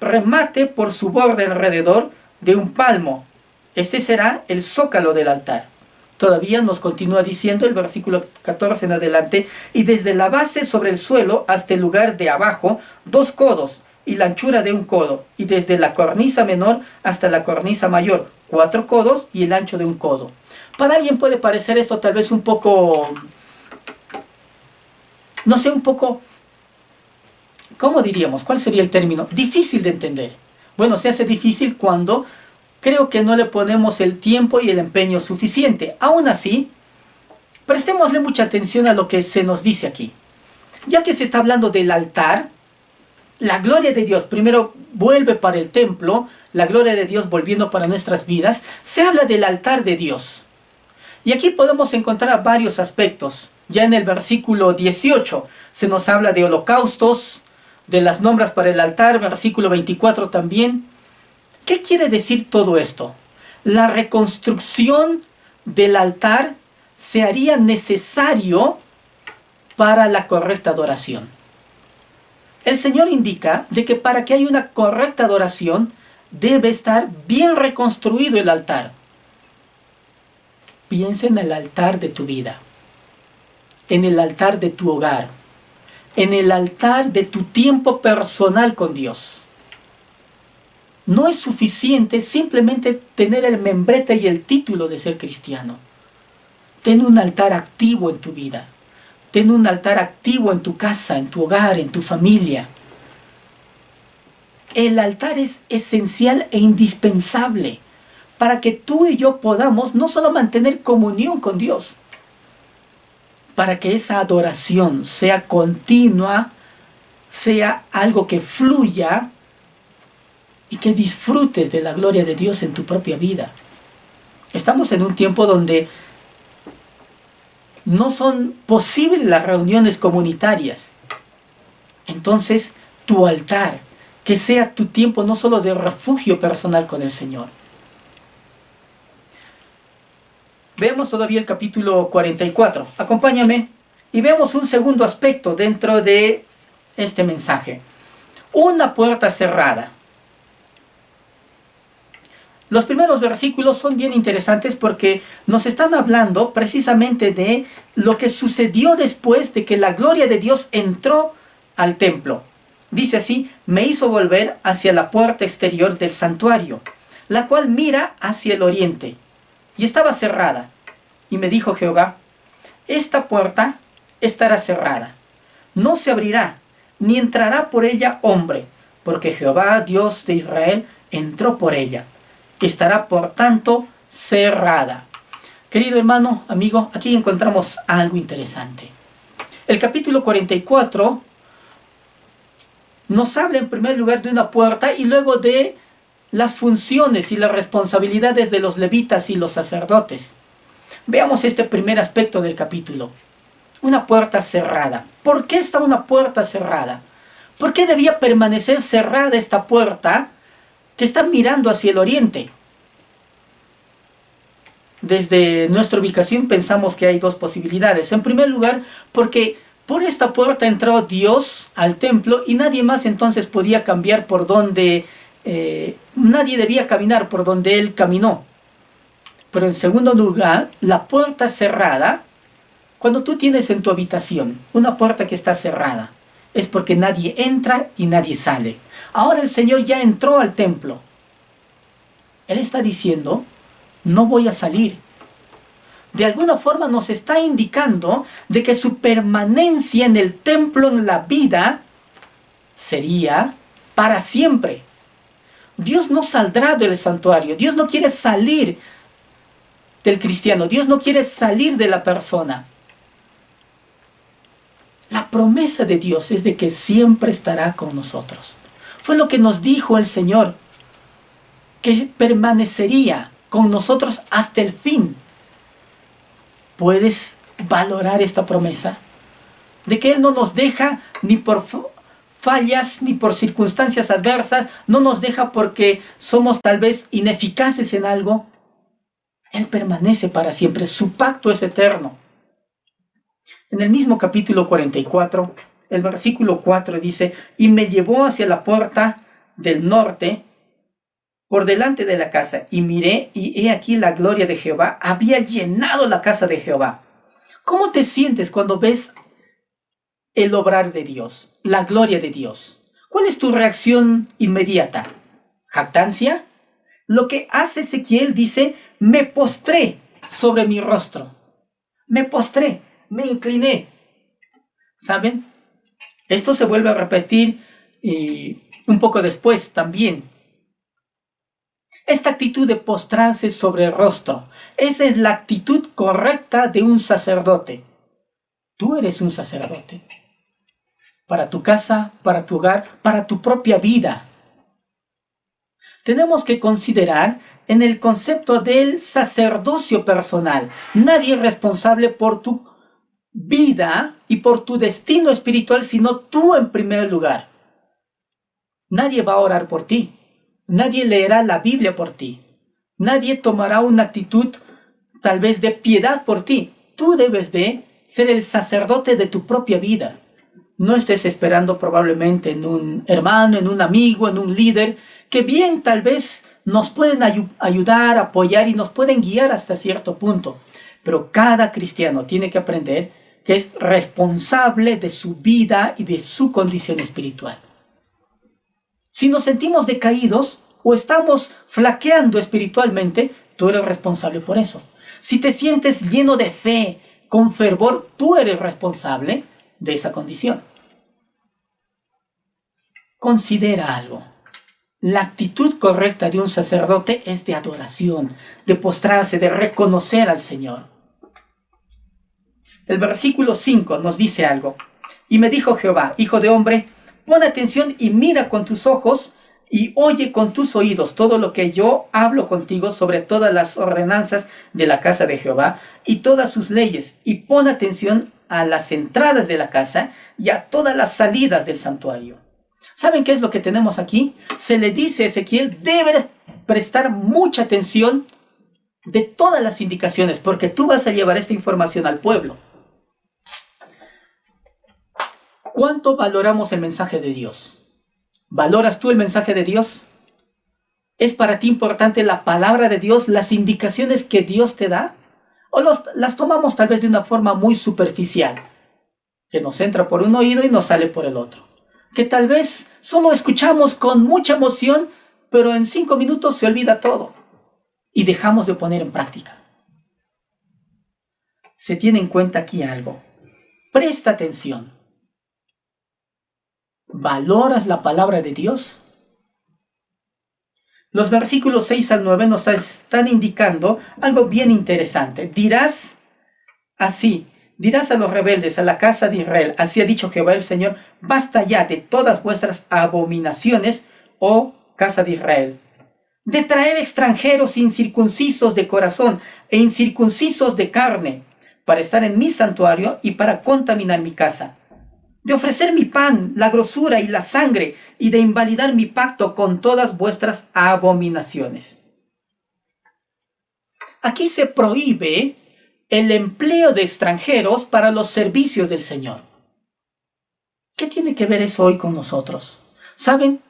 Speaker 6: remate por su borde alrededor de un palmo. Este será el zócalo del altar. Todavía nos continúa diciendo el versículo 14 en adelante, y desde la base sobre el suelo hasta el lugar de abajo, 2 codos y la anchura de un codo, y desde la cornisa menor hasta la cornisa mayor, 4 codos y el ancho de un codo. Para alguien puede parecer esto tal vez un poco, no sé, un poco, ¿cómo diríamos? ¿Cuál sería el término? Difícil de entender. Bueno, se hace difícil cuando creo que no le ponemos el tiempo y el empeño suficiente. Aún así, prestémosle mucha atención a lo que se nos dice aquí. Ya que se está hablando del altar, la gloria de Dios primero vuelve para el templo, la gloria de Dios volviendo para nuestras vidas, se habla del altar de Dios. Y aquí podemos encontrar varios aspectos. Ya en el versículo 18 se nos habla de holocaustos, de las nombras para el altar, versículo 24 también. ¿Qué quiere decir todo esto? La reconstrucción del altar se haría necesario para la correcta adoración. El Señor indica de que para que haya una correcta adoración debe estar bien reconstruido el altar. Piensa en el altar de tu vida, en el altar de tu hogar, en el altar de tu tiempo personal con Dios. No es suficiente simplemente tener el membrete y el título de ser cristiano. Ten un altar activo en tu vida. Ten un altar activo en tu casa, en tu hogar, en tu familia. El altar es esencial e indispensable para que tú y yo podamos no solo mantener comunión con Dios, para que esa adoración sea continua, sea algo que fluya y que disfrutes de la gloria de Dios en tu propia vida. Estamos en un tiempo donde no son posibles las reuniones comunitarias. Entonces, tu altar, que sea tu tiempo no solo de refugio personal con el Señor. Veamos todavía el capítulo 44. Acompáñame y veamos un segundo aspecto dentro de este mensaje. Una puerta cerrada. Los primeros versículos son bien interesantes porque nos están hablando precisamente de lo que sucedió después de que la gloria de Dios entró al templo. Dice así, me hizo volver hacia la puerta exterior del santuario, la cual mira hacia el oriente, y estaba cerrada. Y me dijo Jehová, esta puerta estará cerrada, no se abrirá, ni entrará por ella hombre, porque Jehová, Dios de Israel, entró por ella. Estará por tanto cerrada. Querido hermano, amigo, aquí encontramos algo interesante. El capítulo 44 nos habla en primer lugar de una puerta y luego de las funciones y las responsabilidades de los levitas y los sacerdotes. Veamos este primer aspecto del capítulo. Una puerta cerrada. ¿Por qué está una puerta cerrada? ¿Por qué debía permanecer cerrada esta puerta que está mirando hacia el oriente? Desde nuestra ubicación pensamos que hay dos posibilidades. En primer lugar, porque por esta puerta entró Dios al templo y nadie más entonces podía cambiar por donde, nadie debía caminar por donde Él caminó. Pero en segundo lugar, la puerta cerrada, cuando tú tienes en tu habitación una puerta que está cerrada, es porque nadie entra y nadie sale. Ahora el Señor ya entró al templo. Él está diciendo, no voy a salir. De alguna forma nos está indicando de que su permanencia en el templo, en la vida, sería para siempre. Dios no saldrá del santuario. Dios no quiere salir del cristiano. Dios no quiere salir de la persona. La promesa de Dios es de que siempre estará con nosotros. Fue lo que nos dijo el Señor, que permanecería con nosotros hasta el fin. Puedes valorar esta promesa? De que Él no nos deja ni por fallas, ni por circunstancias adversas, no nos deja porque somos tal vez ineficaces en algo. Él permanece para siempre, su pacto es eterno. En el mismo capítulo 44, el versículo 4 dice: y me llevó hacia la puerta del norte, por delante de la casa, y miré, y he aquí la gloria de Jehová había llenado la casa de Jehová. ¿Cómo te sientes cuando ves el obrar de Dios, la gloria de Dios? ¿Cuál es tu reacción inmediata? ¿Jactancia? Lo que hace Ezequiel dice: me postré sobre mi rostro. Me postré, me incliné. ¿Saben? Esto se vuelve a repetir un poco después también. Esta actitud de postrarse sobre el rostro, esa es la actitud correcta de un sacerdote. Tú eres un sacerdote. Para tu casa, para tu hogar, para tu propia vida. Tenemos que considerar en el concepto del sacerdocio personal. Nadie es responsable por tu vida y por tu destino espiritual, sino tú en primer lugar. Nadie va a orar por ti. Nadie leerá la Biblia por ti. Nadie tomará una actitud tal vez de piedad por ti. Tú debes de ser el sacerdote de tu propia vida. No estés esperando probablemente en un hermano, en un amigo, en un líder, que bien tal vez nos pueden ayudar, apoyar y nos pueden guiar hasta cierto punto. Pero cada cristiano tiene que aprender que es responsable de su vida y de su condición espiritual. Si nos sentimos decaídos o estamos flaqueando espiritualmente, tú eres responsable por eso. Si te sientes lleno de fe, con fervor, tú eres responsable de esa condición. Considera algo. La actitud correcta de un sacerdote es de adoración, de postrarse, de reconocer al Señor. El versículo 5 nos dice algo. Y me dijo Jehová: hijo de hombre, pon atención y mira con tus ojos y oye con tus oídos todo lo que yo hablo contigo sobre todas las ordenanzas de la casa de Jehová y todas sus leyes, y pon atención a las entradas de la casa y a todas las salidas del santuario. ¿Saben qué es lo que tenemos aquí? Se le dice a Ezequiel: debes prestar mucha atención de todas las indicaciones, porque tú vas a llevar esta información al pueblo. ¿Cuánto valoramos el mensaje de Dios? ¿Valoras tú el mensaje de Dios? ¿Es para ti importante la palabra de Dios, las indicaciones que Dios te da? ¿O las tomamos tal vez de una forma muy superficial, que nos entra por un oído y nos sale por el otro? Que tal vez solo escuchamos con mucha emoción, pero en 5 minutos se olvida todo y dejamos de poner en práctica. Se tiene en cuenta aquí algo. Presta atención. ¿Valoras la palabra de Dios? Los versículos 6 al 9 nos están indicando algo bien interesante. Dirás a los rebeldes, a la casa de Israel: así ha dicho Jehová el Señor, basta ya de todas vuestras abominaciones, oh casa de Israel, de traer extranjeros incircuncisos de corazón e incircuncisos de carne, para estar en mi santuario y para contaminar mi casa, de ofrecer mi pan, la grosura y la sangre, y de invalidar mi pacto con todas vuestras abominaciones. Aquí se prohíbe el empleo de extranjeros para los servicios del Señor. ¿Qué tiene que ver eso hoy con nosotros? ¿Saben?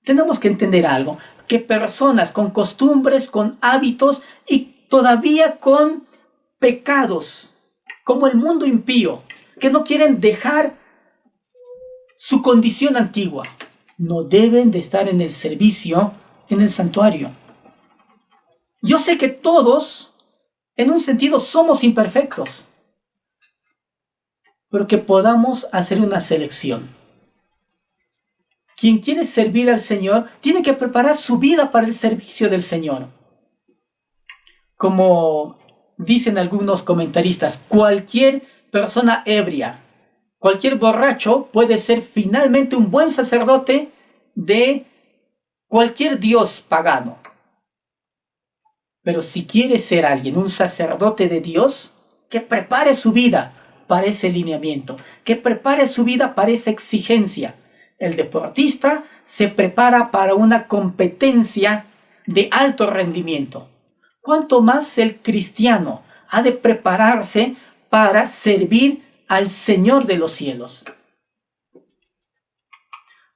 Speaker 6: Tenemos que entender algo, que personas con costumbres, con hábitos y todavía con pecados, como el mundo impío, que no quieren dejar su condición antigua, no deben de estar en el servicio, en el santuario. Yo sé que todos, en un sentido, somos imperfectos, pero que podamos hacer una selección. Quien quiere servir al Señor tiene que preparar su vida para el servicio del Señor. Como dicen algunos comentaristas, cualquier persona ebria, cualquier borracho puede ser finalmente un buen sacerdote de cualquier dios pagano. Pero si quiere ser alguien, un sacerdote de Dios, que prepare su vida para ese lineamiento, que prepare su vida para esa exigencia. El deportista se prepara para una competencia de alto rendimiento. ¿Cuánto más el cristiano ha de prepararse para servir al Señor de los cielos?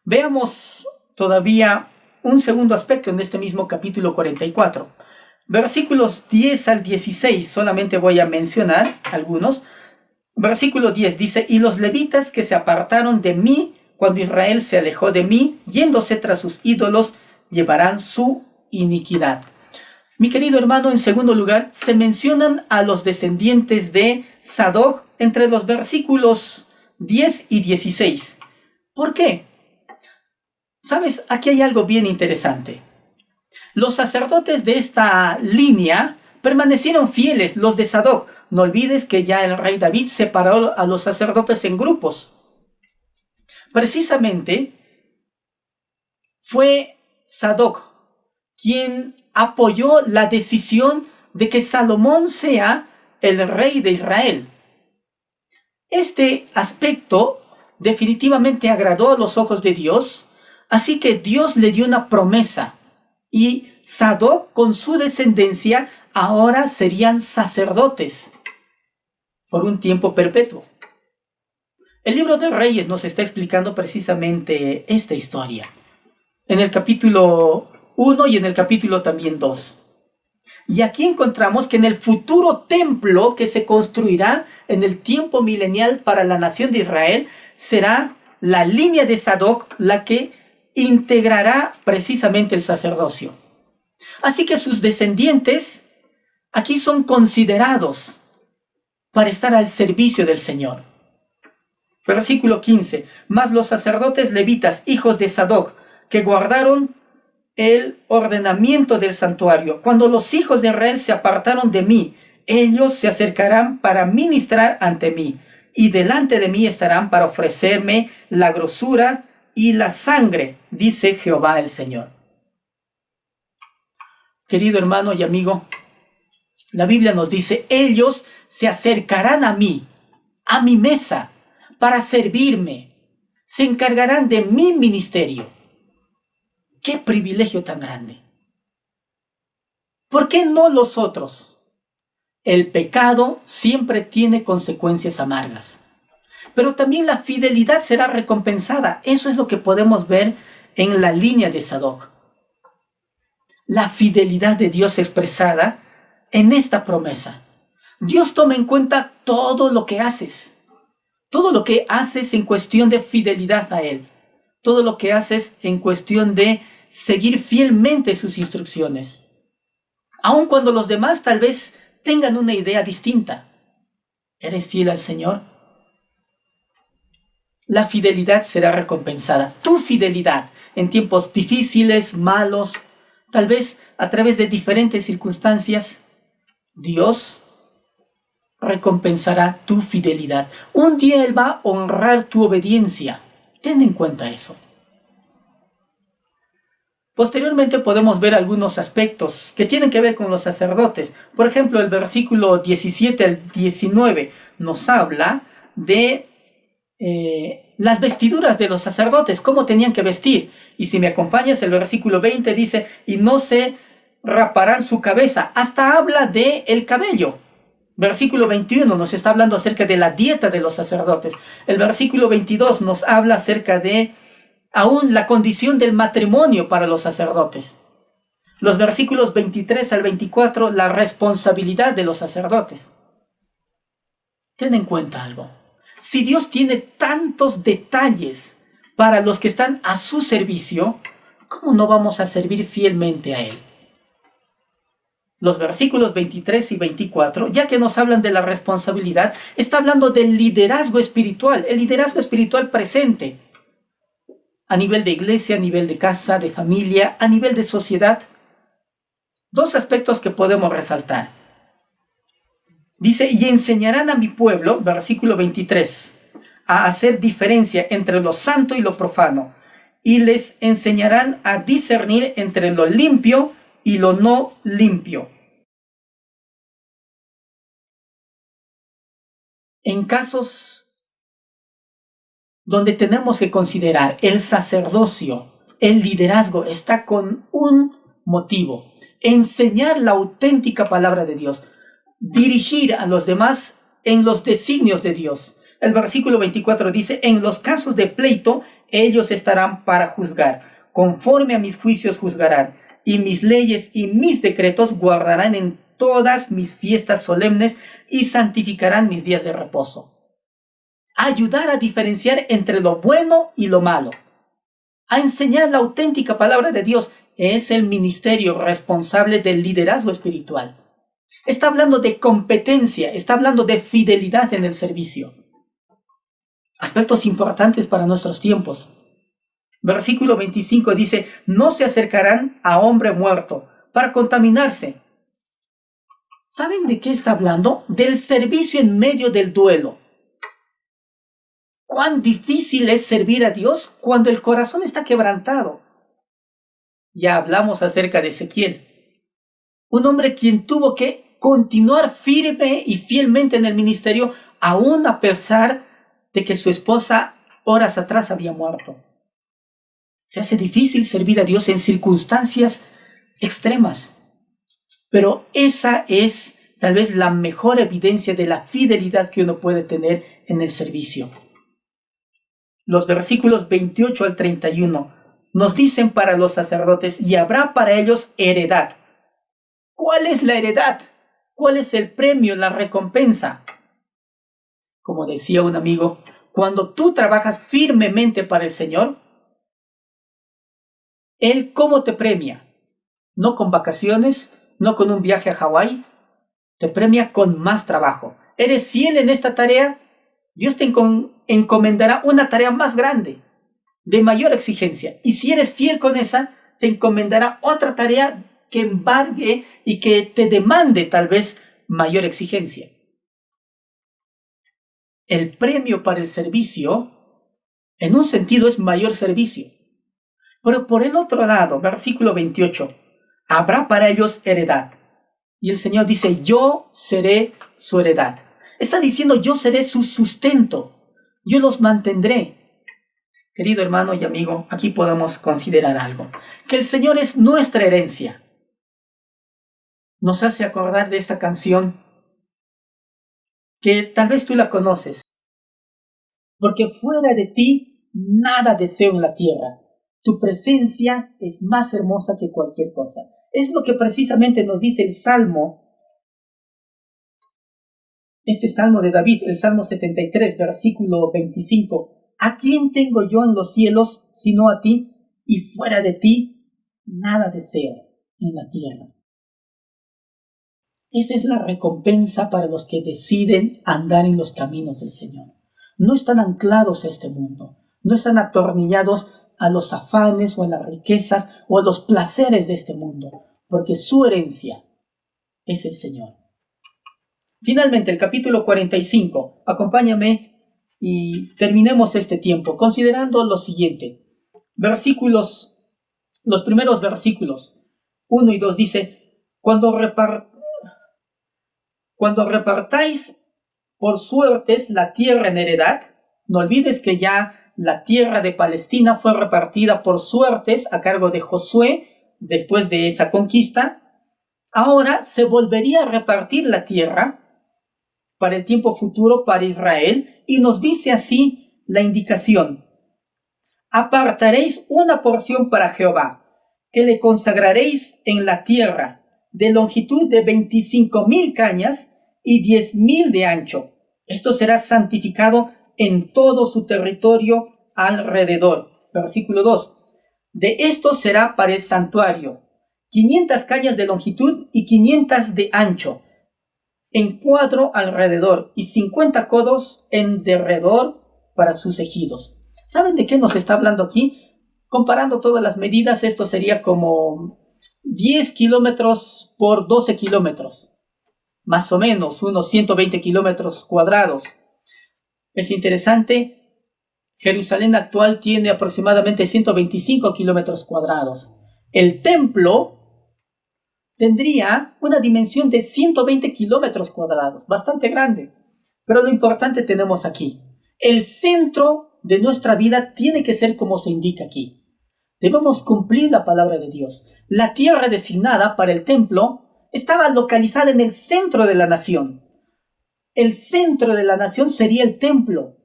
Speaker 6: Veamos todavía un segundo aspecto en este mismo capítulo 44. Versículos 10 al 16, solamente voy a mencionar algunos. Versículo 10 dice: y los levitas que se apartaron de mí cuando Israel se alejó de mí, yéndose tras sus ídolos, llevarán su iniquidad. Mi querido hermano, en segundo lugar, se mencionan a los descendientes de Sadoc entre los versículos 10 y 16. ¿Por qué? ¿Sabes? Aquí hay algo bien interesante. Los sacerdotes de esta línea permanecieron fieles, los de Sadoc. No olvides que ya el rey David separó a los sacerdotes en grupos. Precisamente fue Sadoc quien apoyó la decisión de que Salomón sea el rey de Israel. Este aspecto definitivamente agradó a los ojos de Dios, así que Dios le dio una promesa y Sadoc con su descendencia ahora serían sacerdotes por un tiempo perpetuo. El libro de Reyes nos está explicando precisamente esta historia en el capítulo 1 y en el capítulo también 2. Y aquí encontramos que en el futuro templo que se construirá en el tiempo milenial para la nación de Israel, será la línea de Sadoc la que integrará precisamente el sacerdocio. Así que sus descendientes aquí son considerados para estar al servicio del Señor. Versículo 15. Mas los sacerdotes levitas, hijos de Sadoc, que guardaron el ordenamiento del santuario, cuando los hijos de Israel se apartaron de mí, ellos se acercarán para ministrar ante mí, y delante de mí estarán para ofrecerme la grosura y la sangre, dice Jehová el Señor. Querido hermano y amigo, la Biblia nos dice: ellos se acercarán a mí, a mi mesa, para servirme, se encargarán de mi ministerio. ¡Qué privilegio tan grande! ¿Por qué no los otros? El pecado siempre tiene consecuencias amargas, pero también la fidelidad será recompensada. Eso es lo que podemos ver en la línea de Sadoc. La fidelidad de Dios expresada en esta promesa. Dios toma en cuenta todo lo que haces. Todo lo que haces en cuestión de fidelidad a Él. Todo lo que haces en cuestión de seguir fielmente sus instrucciones. Aun cuando los demás tal vez tengan una idea distinta. ¿Eres fiel al Señor? La fidelidad será recompensada. Tu fidelidad en tiempos difíciles, malos, tal vez a través de diferentes circunstancias, Dios recompensará tu fidelidad. Un día Él va a honrar tu obediencia. Ten en cuenta eso. Posteriormente podemos ver algunos aspectos que tienen que ver con los sacerdotes. Por ejemplo, el versículo 17 al 19 nos habla de las vestiduras de los sacerdotes, cómo tenían que vestir. Y si me acompañas, el versículo 20 dice: y no se raparán su cabeza. Hasta habla de el cabello. Versículo 21 nos está hablando acerca de la dieta de los sacerdotes. El versículo 22 nos habla acerca de aún la condición del matrimonio para los sacerdotes. Los versículos 23 al 24, la responsabilidad de los sacerdotes. Ten en cuenta algo. Si Dios tiene tantos detalles para los que están a su servicio, ¿cómo no vamos a servir fielmente a Él? Los versículos 23 y 24, ya que nos hablan de la responsabilidad, está hablando del liderazgo espiritual, el liderazgo espiritual presente, a nivel de iglesia, a nivel de casa, de familia, a nivel de sociedad. Dos aspectos que podemos resaltar. Dice: y enseñarán a mi pueblo, versículo 23, a hacer diferencia entre lo santo y lo profano, y les enseñarán a discernir entre lo limpio y lo no limpio. en casos donde tenemos que considerar el sacerdocio, el liderazgo, está con un motivo: enseñar la auténtica palabra de Dios, dirigir a los demás en los designios de Dios. El versículo 24 dice: en los casos de pleito, ellos estarán para juzgar, conforme a mis juicios juzgarán, y mis leyes y mis decretos guardarán en todas mis fiestas solemnes y santificarán mis días de reposo. Ayudar a diferenciar entre lo bueno y lo malo, a enseñar la auténtica palabra de Dios, es el ministerio responsable del liderazgo espiritual. Está hablando de competencia, está hablando de fidelidad en el servicio. Aspectos importantes para nuestros tiempos. Versículo 25 dice: no se acercarán a hombre muerto para contaminarse. ¿Saben de qué está hablando? Del servicio en medio del duelo. Cuán difícil es servir a Dios cuando el corazón está quebrantado. Ya hablamos acerca de Ezequiel, un hombre quien tuvo que continuar firme y fielmente en el ministerio, aún a pesar de que su esposa horas atrás había muerto. Se hace difícil servir a Dios en circunstancias extremas, pero esa es tal vez la mejor evidencia de la fidelidad que uno puede tener en el servicio. Los versículos 28 al 31 nos dicen para los sacerdotes: y habrá para ellos heredad. ¿Cuál es la heredad? ¿Cuál es el premio, la recompensa? Como decía un amigo, cuando tú trabajas firmemente para el Señor, Él ¿cómo te premia? No con vacaciones, no con un viaje a Hawái, te premia con más trabajo. ¿Eres fiel en esta tarea? Dios te encomendará una tarea más grande, de mayor exigencia. Y si eres fiel con esa, te encomendará otra tarea que embargue y que te demande tal vez mayor exigencia. El premio para el servicio, en un sentido, es mayor servicio. Pero por el otro lado, versículo 28, habrá para ellos heredad. Y el Señor dice: yo seré su heredad. Está diciendo: yo seré su sustento, yo los mantendré. Querido hermano y amigo, aquí podemos considerar algo: que el Señor es nuestra herencia. Nos hace acordar de esta canción que tal vez tú la conoces. Porque fuera de ti nada deseo en la tierra. Tu presencia es más hermosa que cualquier cosa. Es lo que precisamente nos dice el Salmo. Este Salmo de David, el Salmo 73, versículo 25. ¿A quién tengo yo en los cielos sino a ti? Y fuera de ti nada deseo en la tierra. Esa es la recompensa para los que deciden andar en los caminos del Señor. No están anclados a este mundo, no están atornillados a los afanes o a las riquezas o a los placeres de este mundo, porque su herencia es el Señor. Finalmente, el capítulo 45. Acompáñame y terminemos este tiempo considerando lo siguiente. Los primeros versículos 1 y 2 dice: Cuando repartáis por suertes la tierra en heredad, no olvides que ya la tierra de Palestina fue repartida por suertes a cargo de Josué después de esa conquista. Ahora se volvería a repartir la tierra para el tiempo futuro para Israel, y nos dice así la indicación: apartaréis una porción para Jehová, que le consagraréis en la tierra, de longitud de 25,000 cañas y 10,000 de ancho. Esto será santificado en todo su territorio alrededor. Versículo 2. De esto será para el santuario 500 cañas de longitud y 500 de ancho, en cuadro alrededor, y 50 codos en derredor para sus ejidos. ¿Saben de qué nos está hablando aquí? Comparando todas las medidas, esto sería como 10 kilómetros por 12 kilómetros. Más o menos, unos 120 kilómetros cuadrados. Es interesante, Jerusalén actual tiene aproximadamente 125 kilómetros cuadrados. El templo tendría una dimensión de 120 kilómetros cuadrados, bastante grande. Pero lo importante tenemos aquí. El centro de nuestra vida tiene que ser como se indica aquí. Debemos cumplir la palabra de Dios. La tierra designada para el templo estaba localizada en el centro de la nación. El centro de la nación sería el templo.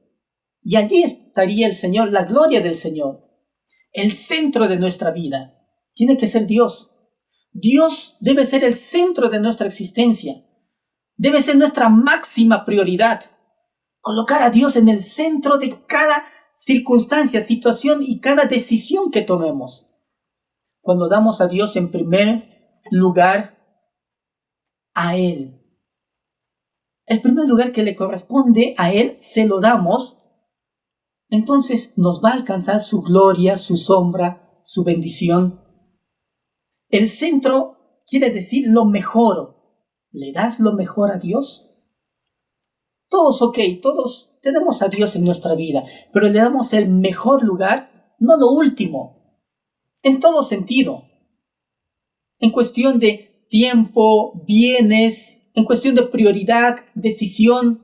Speaker 6: Y allí estaría el Señor, la gloria del Señor. El centro de nuestra vida tiene que ser Dios. Dios debe ser el centro de nuestra existencia. Debe ser nuestra máxima prioridad. Colocar a Dios en el centro de cada circunstancia, situación y cada decisión que tomemos. Cuando damos a Dios en primer lugar, a Él. El primer lugar que le corresponde a Él, se lo damos, entonces nos va a alcanzar su gloria, su sombra, su bendición. El centro quiere decir lo mejor. ¿Le das lo mejor a Dios? Todos todos tenemos a Dios en nuestra vida, pero le damos el mejor lugar, no lo último, en todo sentido. En cuestión de tiempo, bienes, en cuestión de prioridad, decisión.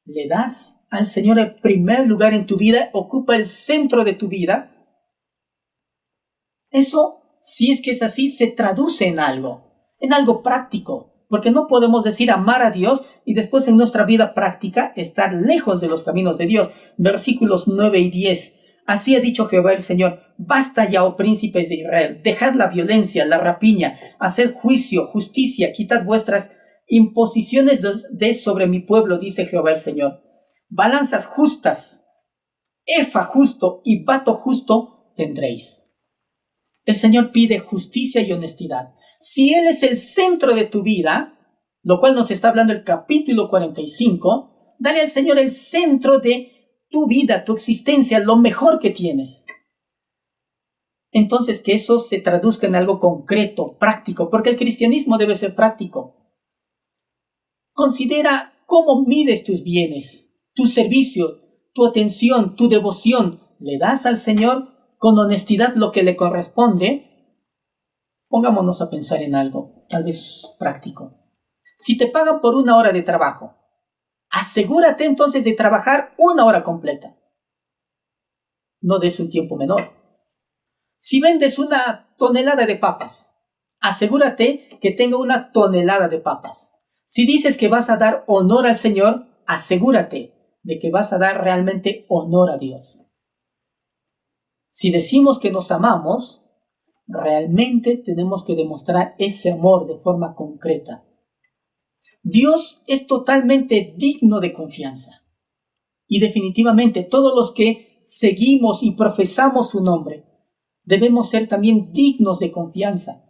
Speaker 6: ¿Le das al Señor el primer lugar en tu vida? ¿Ocupa el centro de tu vida? Eso, si es que es así, se traduce en algo práctico. Porque no podemos decir amar a Dios y después en nuestra vida práctica estar lejos de los caminos de Dios. Versículos 9 y 10. Así ha dicho Jehová el Señor: basta ya, oh príncipes de Israel, dejad la violencia, la rapiña, haced juicio, justicia, quitad vuestras imposiciones de sobre mi pueblo, dice Jehová el Señor. Balanzas justas, efa justo y bato justo tendréis. El Señor pide justicia y honestidad. Si Él es el centro de tu vida, lo cual nos está hablando el capítulo 45, dale al Señor el centro de tu vida, tu existencia, lo mejor que tienes. Entonces que eso se traduzca en algo concreto, práctico, porque el cristianismo debe ser práctico. Considera cómo mides tus bienes, tu servicio, tu atención, tu devoción. ¿Le das al Señor con honestidad lo que le corresponde? Pongámonos a pensar en algo, tal vez práctico. Si te pagan por 1 hora de trabajo, asegúrate entonces de trabajar 1 hora completa. No des un tiempo menor. Si vendes 1 tonelada de papas, asegúrate que tenga 1 tonelada de papas. Si dices que vas a dar honor al Señor, asegúrate de que vas a dar realmente honor a Dios. Si decimos que nos amamos, realmente tenemos que demostrar ese amor de forma concreta. Dios es totalmente digno de confianza. Y definitivamente todos los que seguimos y profesamos su nombre, debemos ser también dignos de confianza.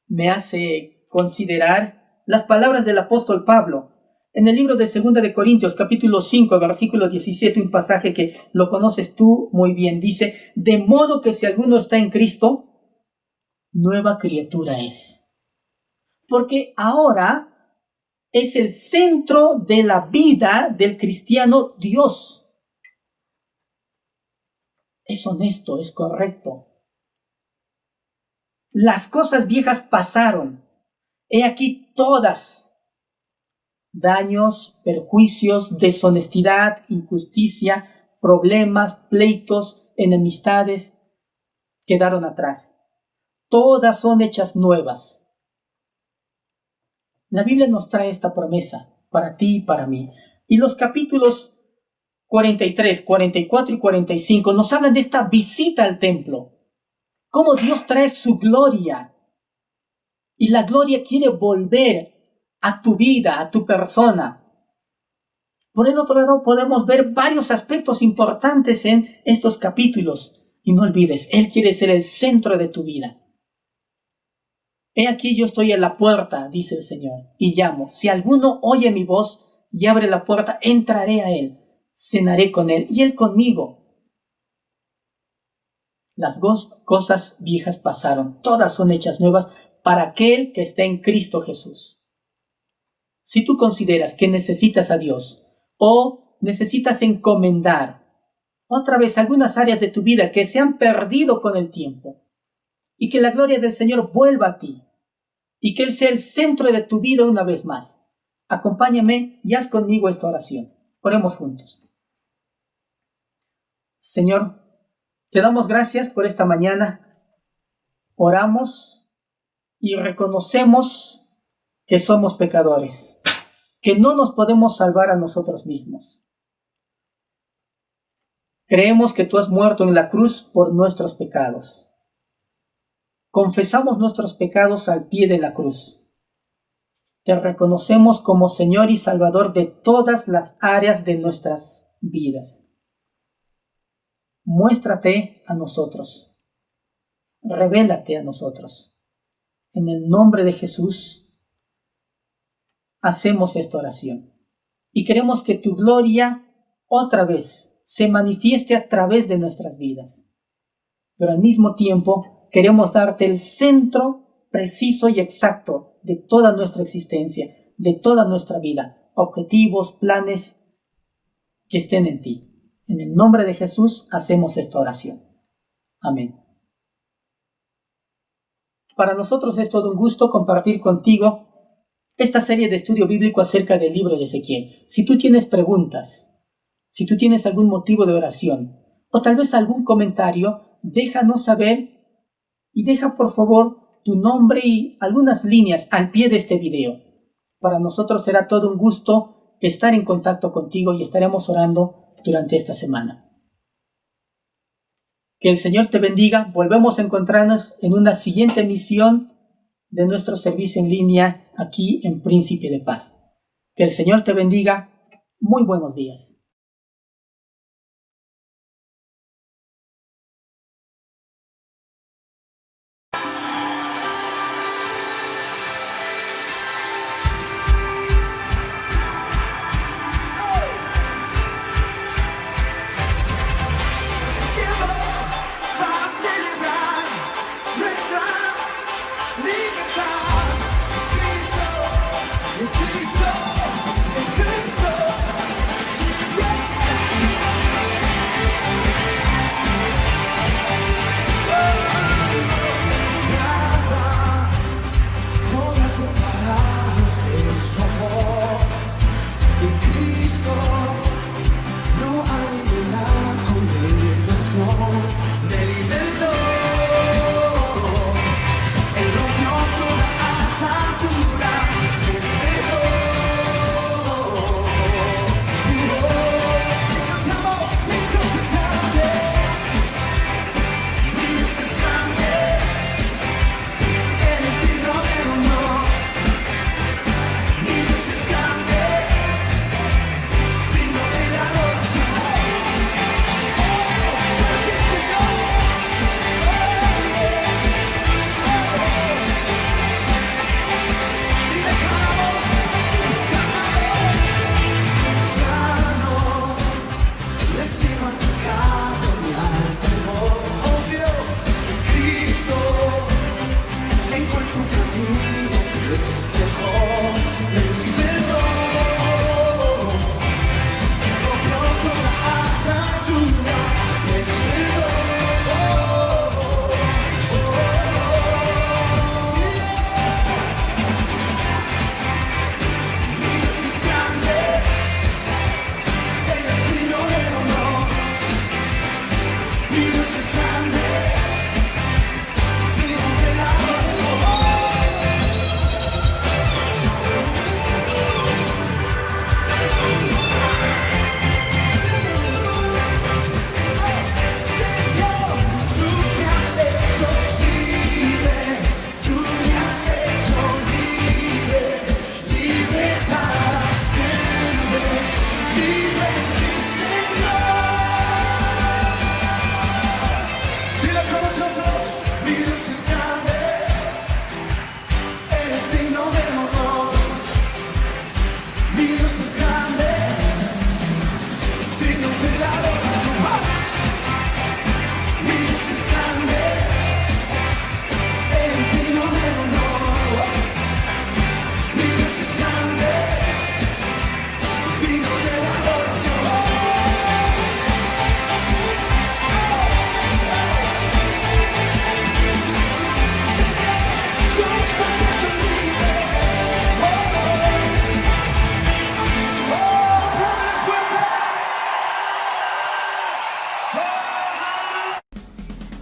Speaker 6: Me hace considerar las palabras del apóstol Pablo en el libro de 2 de Corintios, capítulo 5, versículo 17, un pasaje que lo conoces tú muy bien. Dice: de modo que si alguno está en Cristo, nueva criatura es. Porque ahora es el centro de la vida del cristiano Dios. Es honesto, es correcto. Las cosas viejas pasaron. He aquí todas. Daños, perjuicios, deshonestidad, injusticia, problemas, pleitos, enemistades quedaron atrás. Todas son hechas nuevas. La Biblia nos trae esta promesa para ti y para mí. Y los capítulos 43, 44 y 45 nos hablan de esta visita al templo. Cómo Dios trae su gloria. Y la gloria quiere volver a tu vida, a tu persona. Por el otro lado, podemos ver varios aspectos importantes en estos capítulos. Y no olvides, Él quiere ser el centro de tu vida. He aquí yo estoy a la puerta, dice el Señor, y llamo. Si alguno oye mi voz y abre la puerta, entraré a Él, cenaré con Él y Él conmigo. Las cosas viejas pasaron, todas son hechas nuevas para aquel que está en Cristo Jesús. Si tú consideras que necesitas a Dios o necesitas encomendar otra vez algunas áreas de tu vida que se han perdido con el tiempo y que la gloria del Señor vuelva a ti y que Él sea el centro de tu vida una vez más. Acompáñame y haz conmigo esta oración. Oremos juntos. Señor, te damos gracias por esta mañana. Oramos y reconocemos que somos pecadores, que no nos podemos salvar a nosotros mismos. Creemos que tú has muerto en la cruz por nuestros pecados. Confesamos nuestros pecados al pie de la cruz. Te reconocemos como Señor y Salvador de todas las áreas de nuestras vidas. Muéstrate a nosotros. Revélate a nosotros. En el nombre de Jesús, hacemos esta oración. Y queremos que tu gloria otra vez se manifieste a través de nuestras vidas. Pero al mismo tiempo, queremos darte el centro preciso y exacto de toda nuestra existencia, de toda nuestra vida, objetivos, planes que estén en ti. En el nombre de Jesús hacemos esta oración. Amén. Para nosotros es todo un gusto compartir contigo esta serie de estudio bíblico acerca del libro de Ezequiel. Si tú tienes preguntas, si tú tienes algún motivo de oración o tal vez algún comentario, déjanos saber y deja por favor tu nombre y algunas líneas al pie de este video. Para nosotros será todo un gusto estar en contacto contigo y estaremos orando durante esta semana. Que el Señor te bendiga. Volvemos a encontrarnos en una siguiente emisión de nuestro servicio en línea aquí en Príncipe de Paz. Que el Señor te bendiga. Muy buenos días.
Speaker 4: Para celebrar nuestra libertad en Cristo, en Cristo, en Cristo.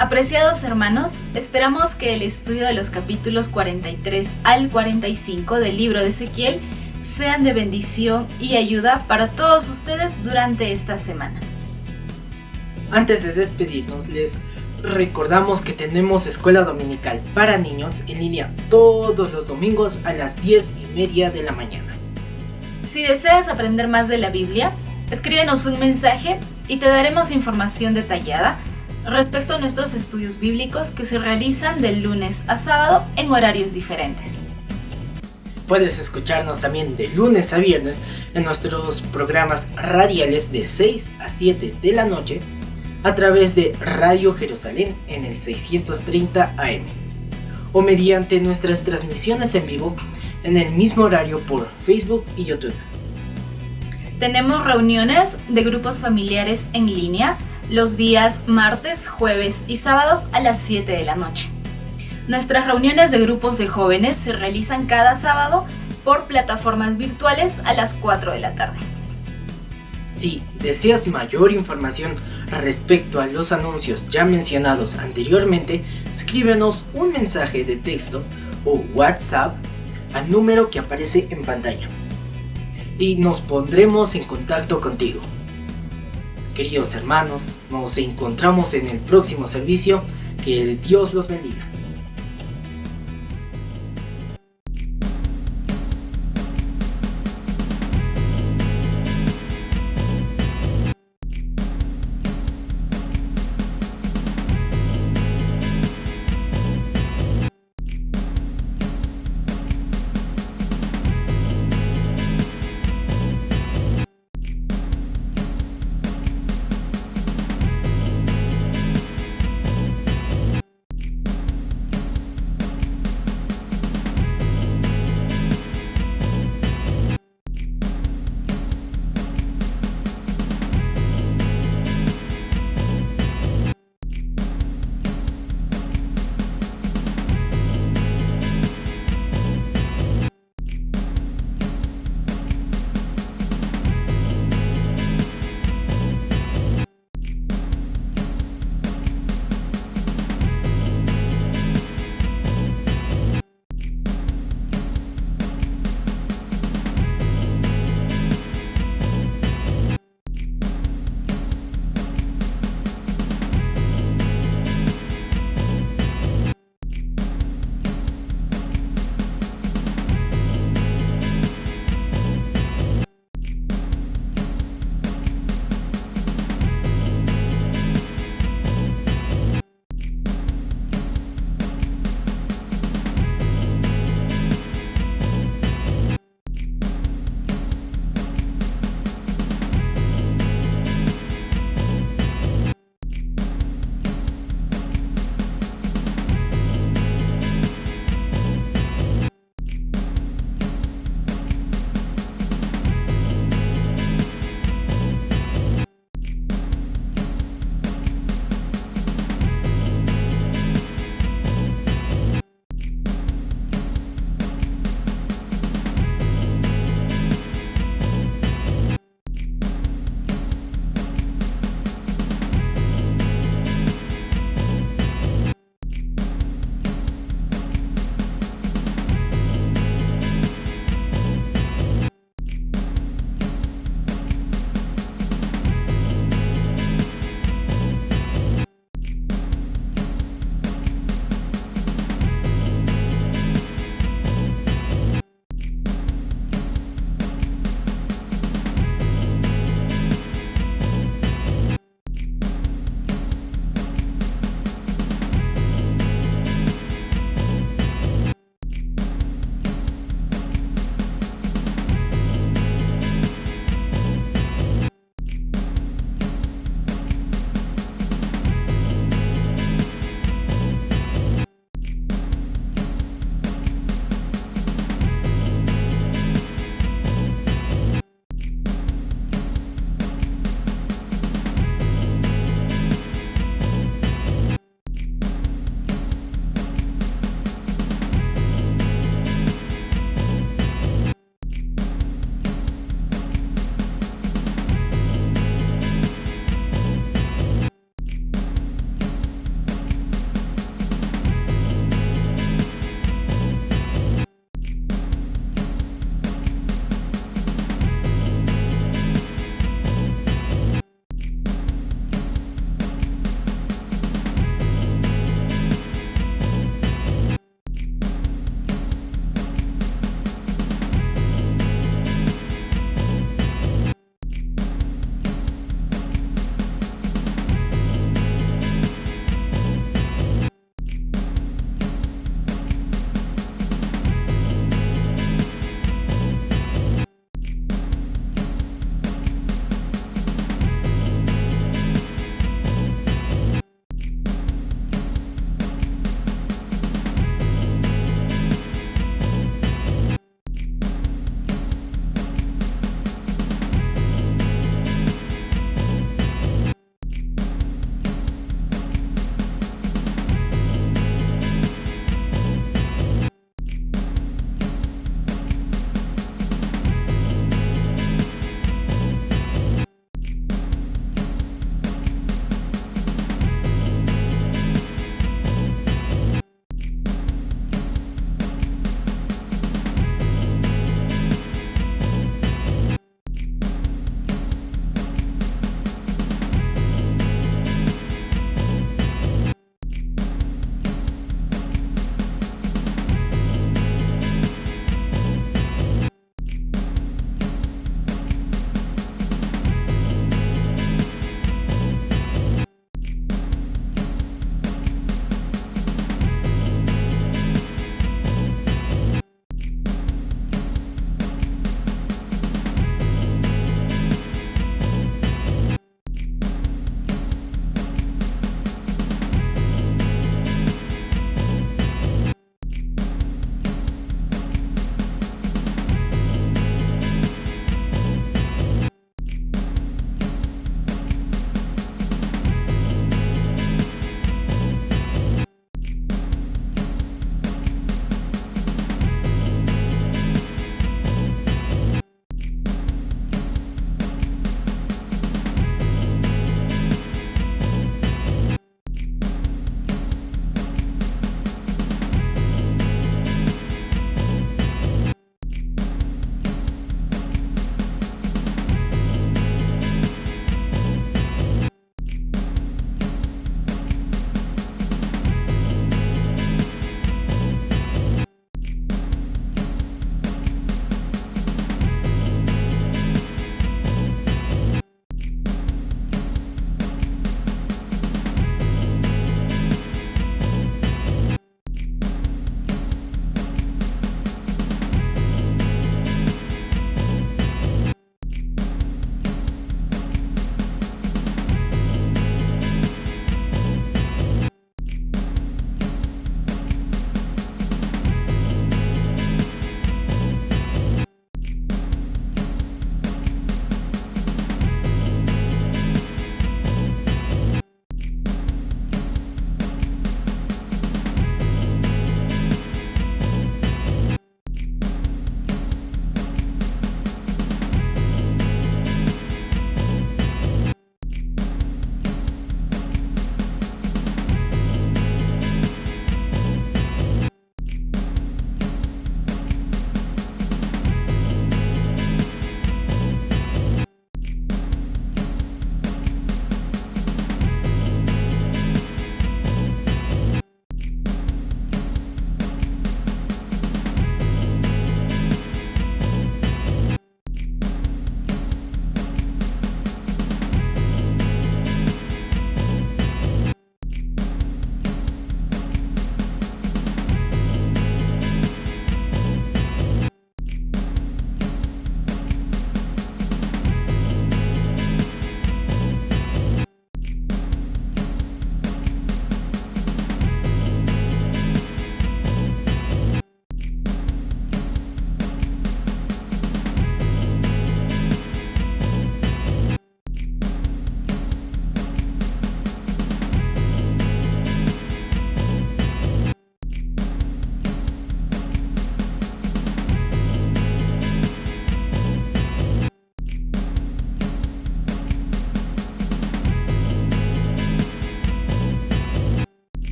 Speaker 7: Apreciados hermanos, esperamos que el estudio de los capítulos 43 al 45 del libro de Ezequiel sean de bendición y ayuda para todos ustedes durante esta semana.
Speaker 8: Antes de despedirnos, les recordamos que tenemos escuela dominical para niños en línea todos los domingos a las 10:30 de la mañana.
Speaker 7: Si deseas aprender más de la Biblia, escríbenos un mensaje y te daremos información detallada respecto a nuestros estudios bíblicos que se realizan de lunes a sábado en horarios diferentes.
Speaker 8: Puedes escucharnos también de lunes a viernes en nuestros programas radiales de 6 a 7 de la noche a través de Radio Jerusalén en el 630 AM o mediante nuestras transmisiones en vivo en el mismo horario por Facebook y YouTube.
Speaker 7: Tenemos reuniones de grupos familiares en línea los días martes, jueves y sábados a las 7 de la noche. Nuestras reuniones de grupos de jóvenes se realizan cada sábado por plataformas virtuales a las 4 de la tarde.
Speaker 8: Si deseas mayor información respecto a los anuncios ya mencionados anteriormente, escríbenos un mensaje de texto o WhatsApp al número que aparece en pantalla y nos pondremos en contacto contigo. Queridos hermanos, nos encontramos en el próximo servicio. Que Dios los bendiga.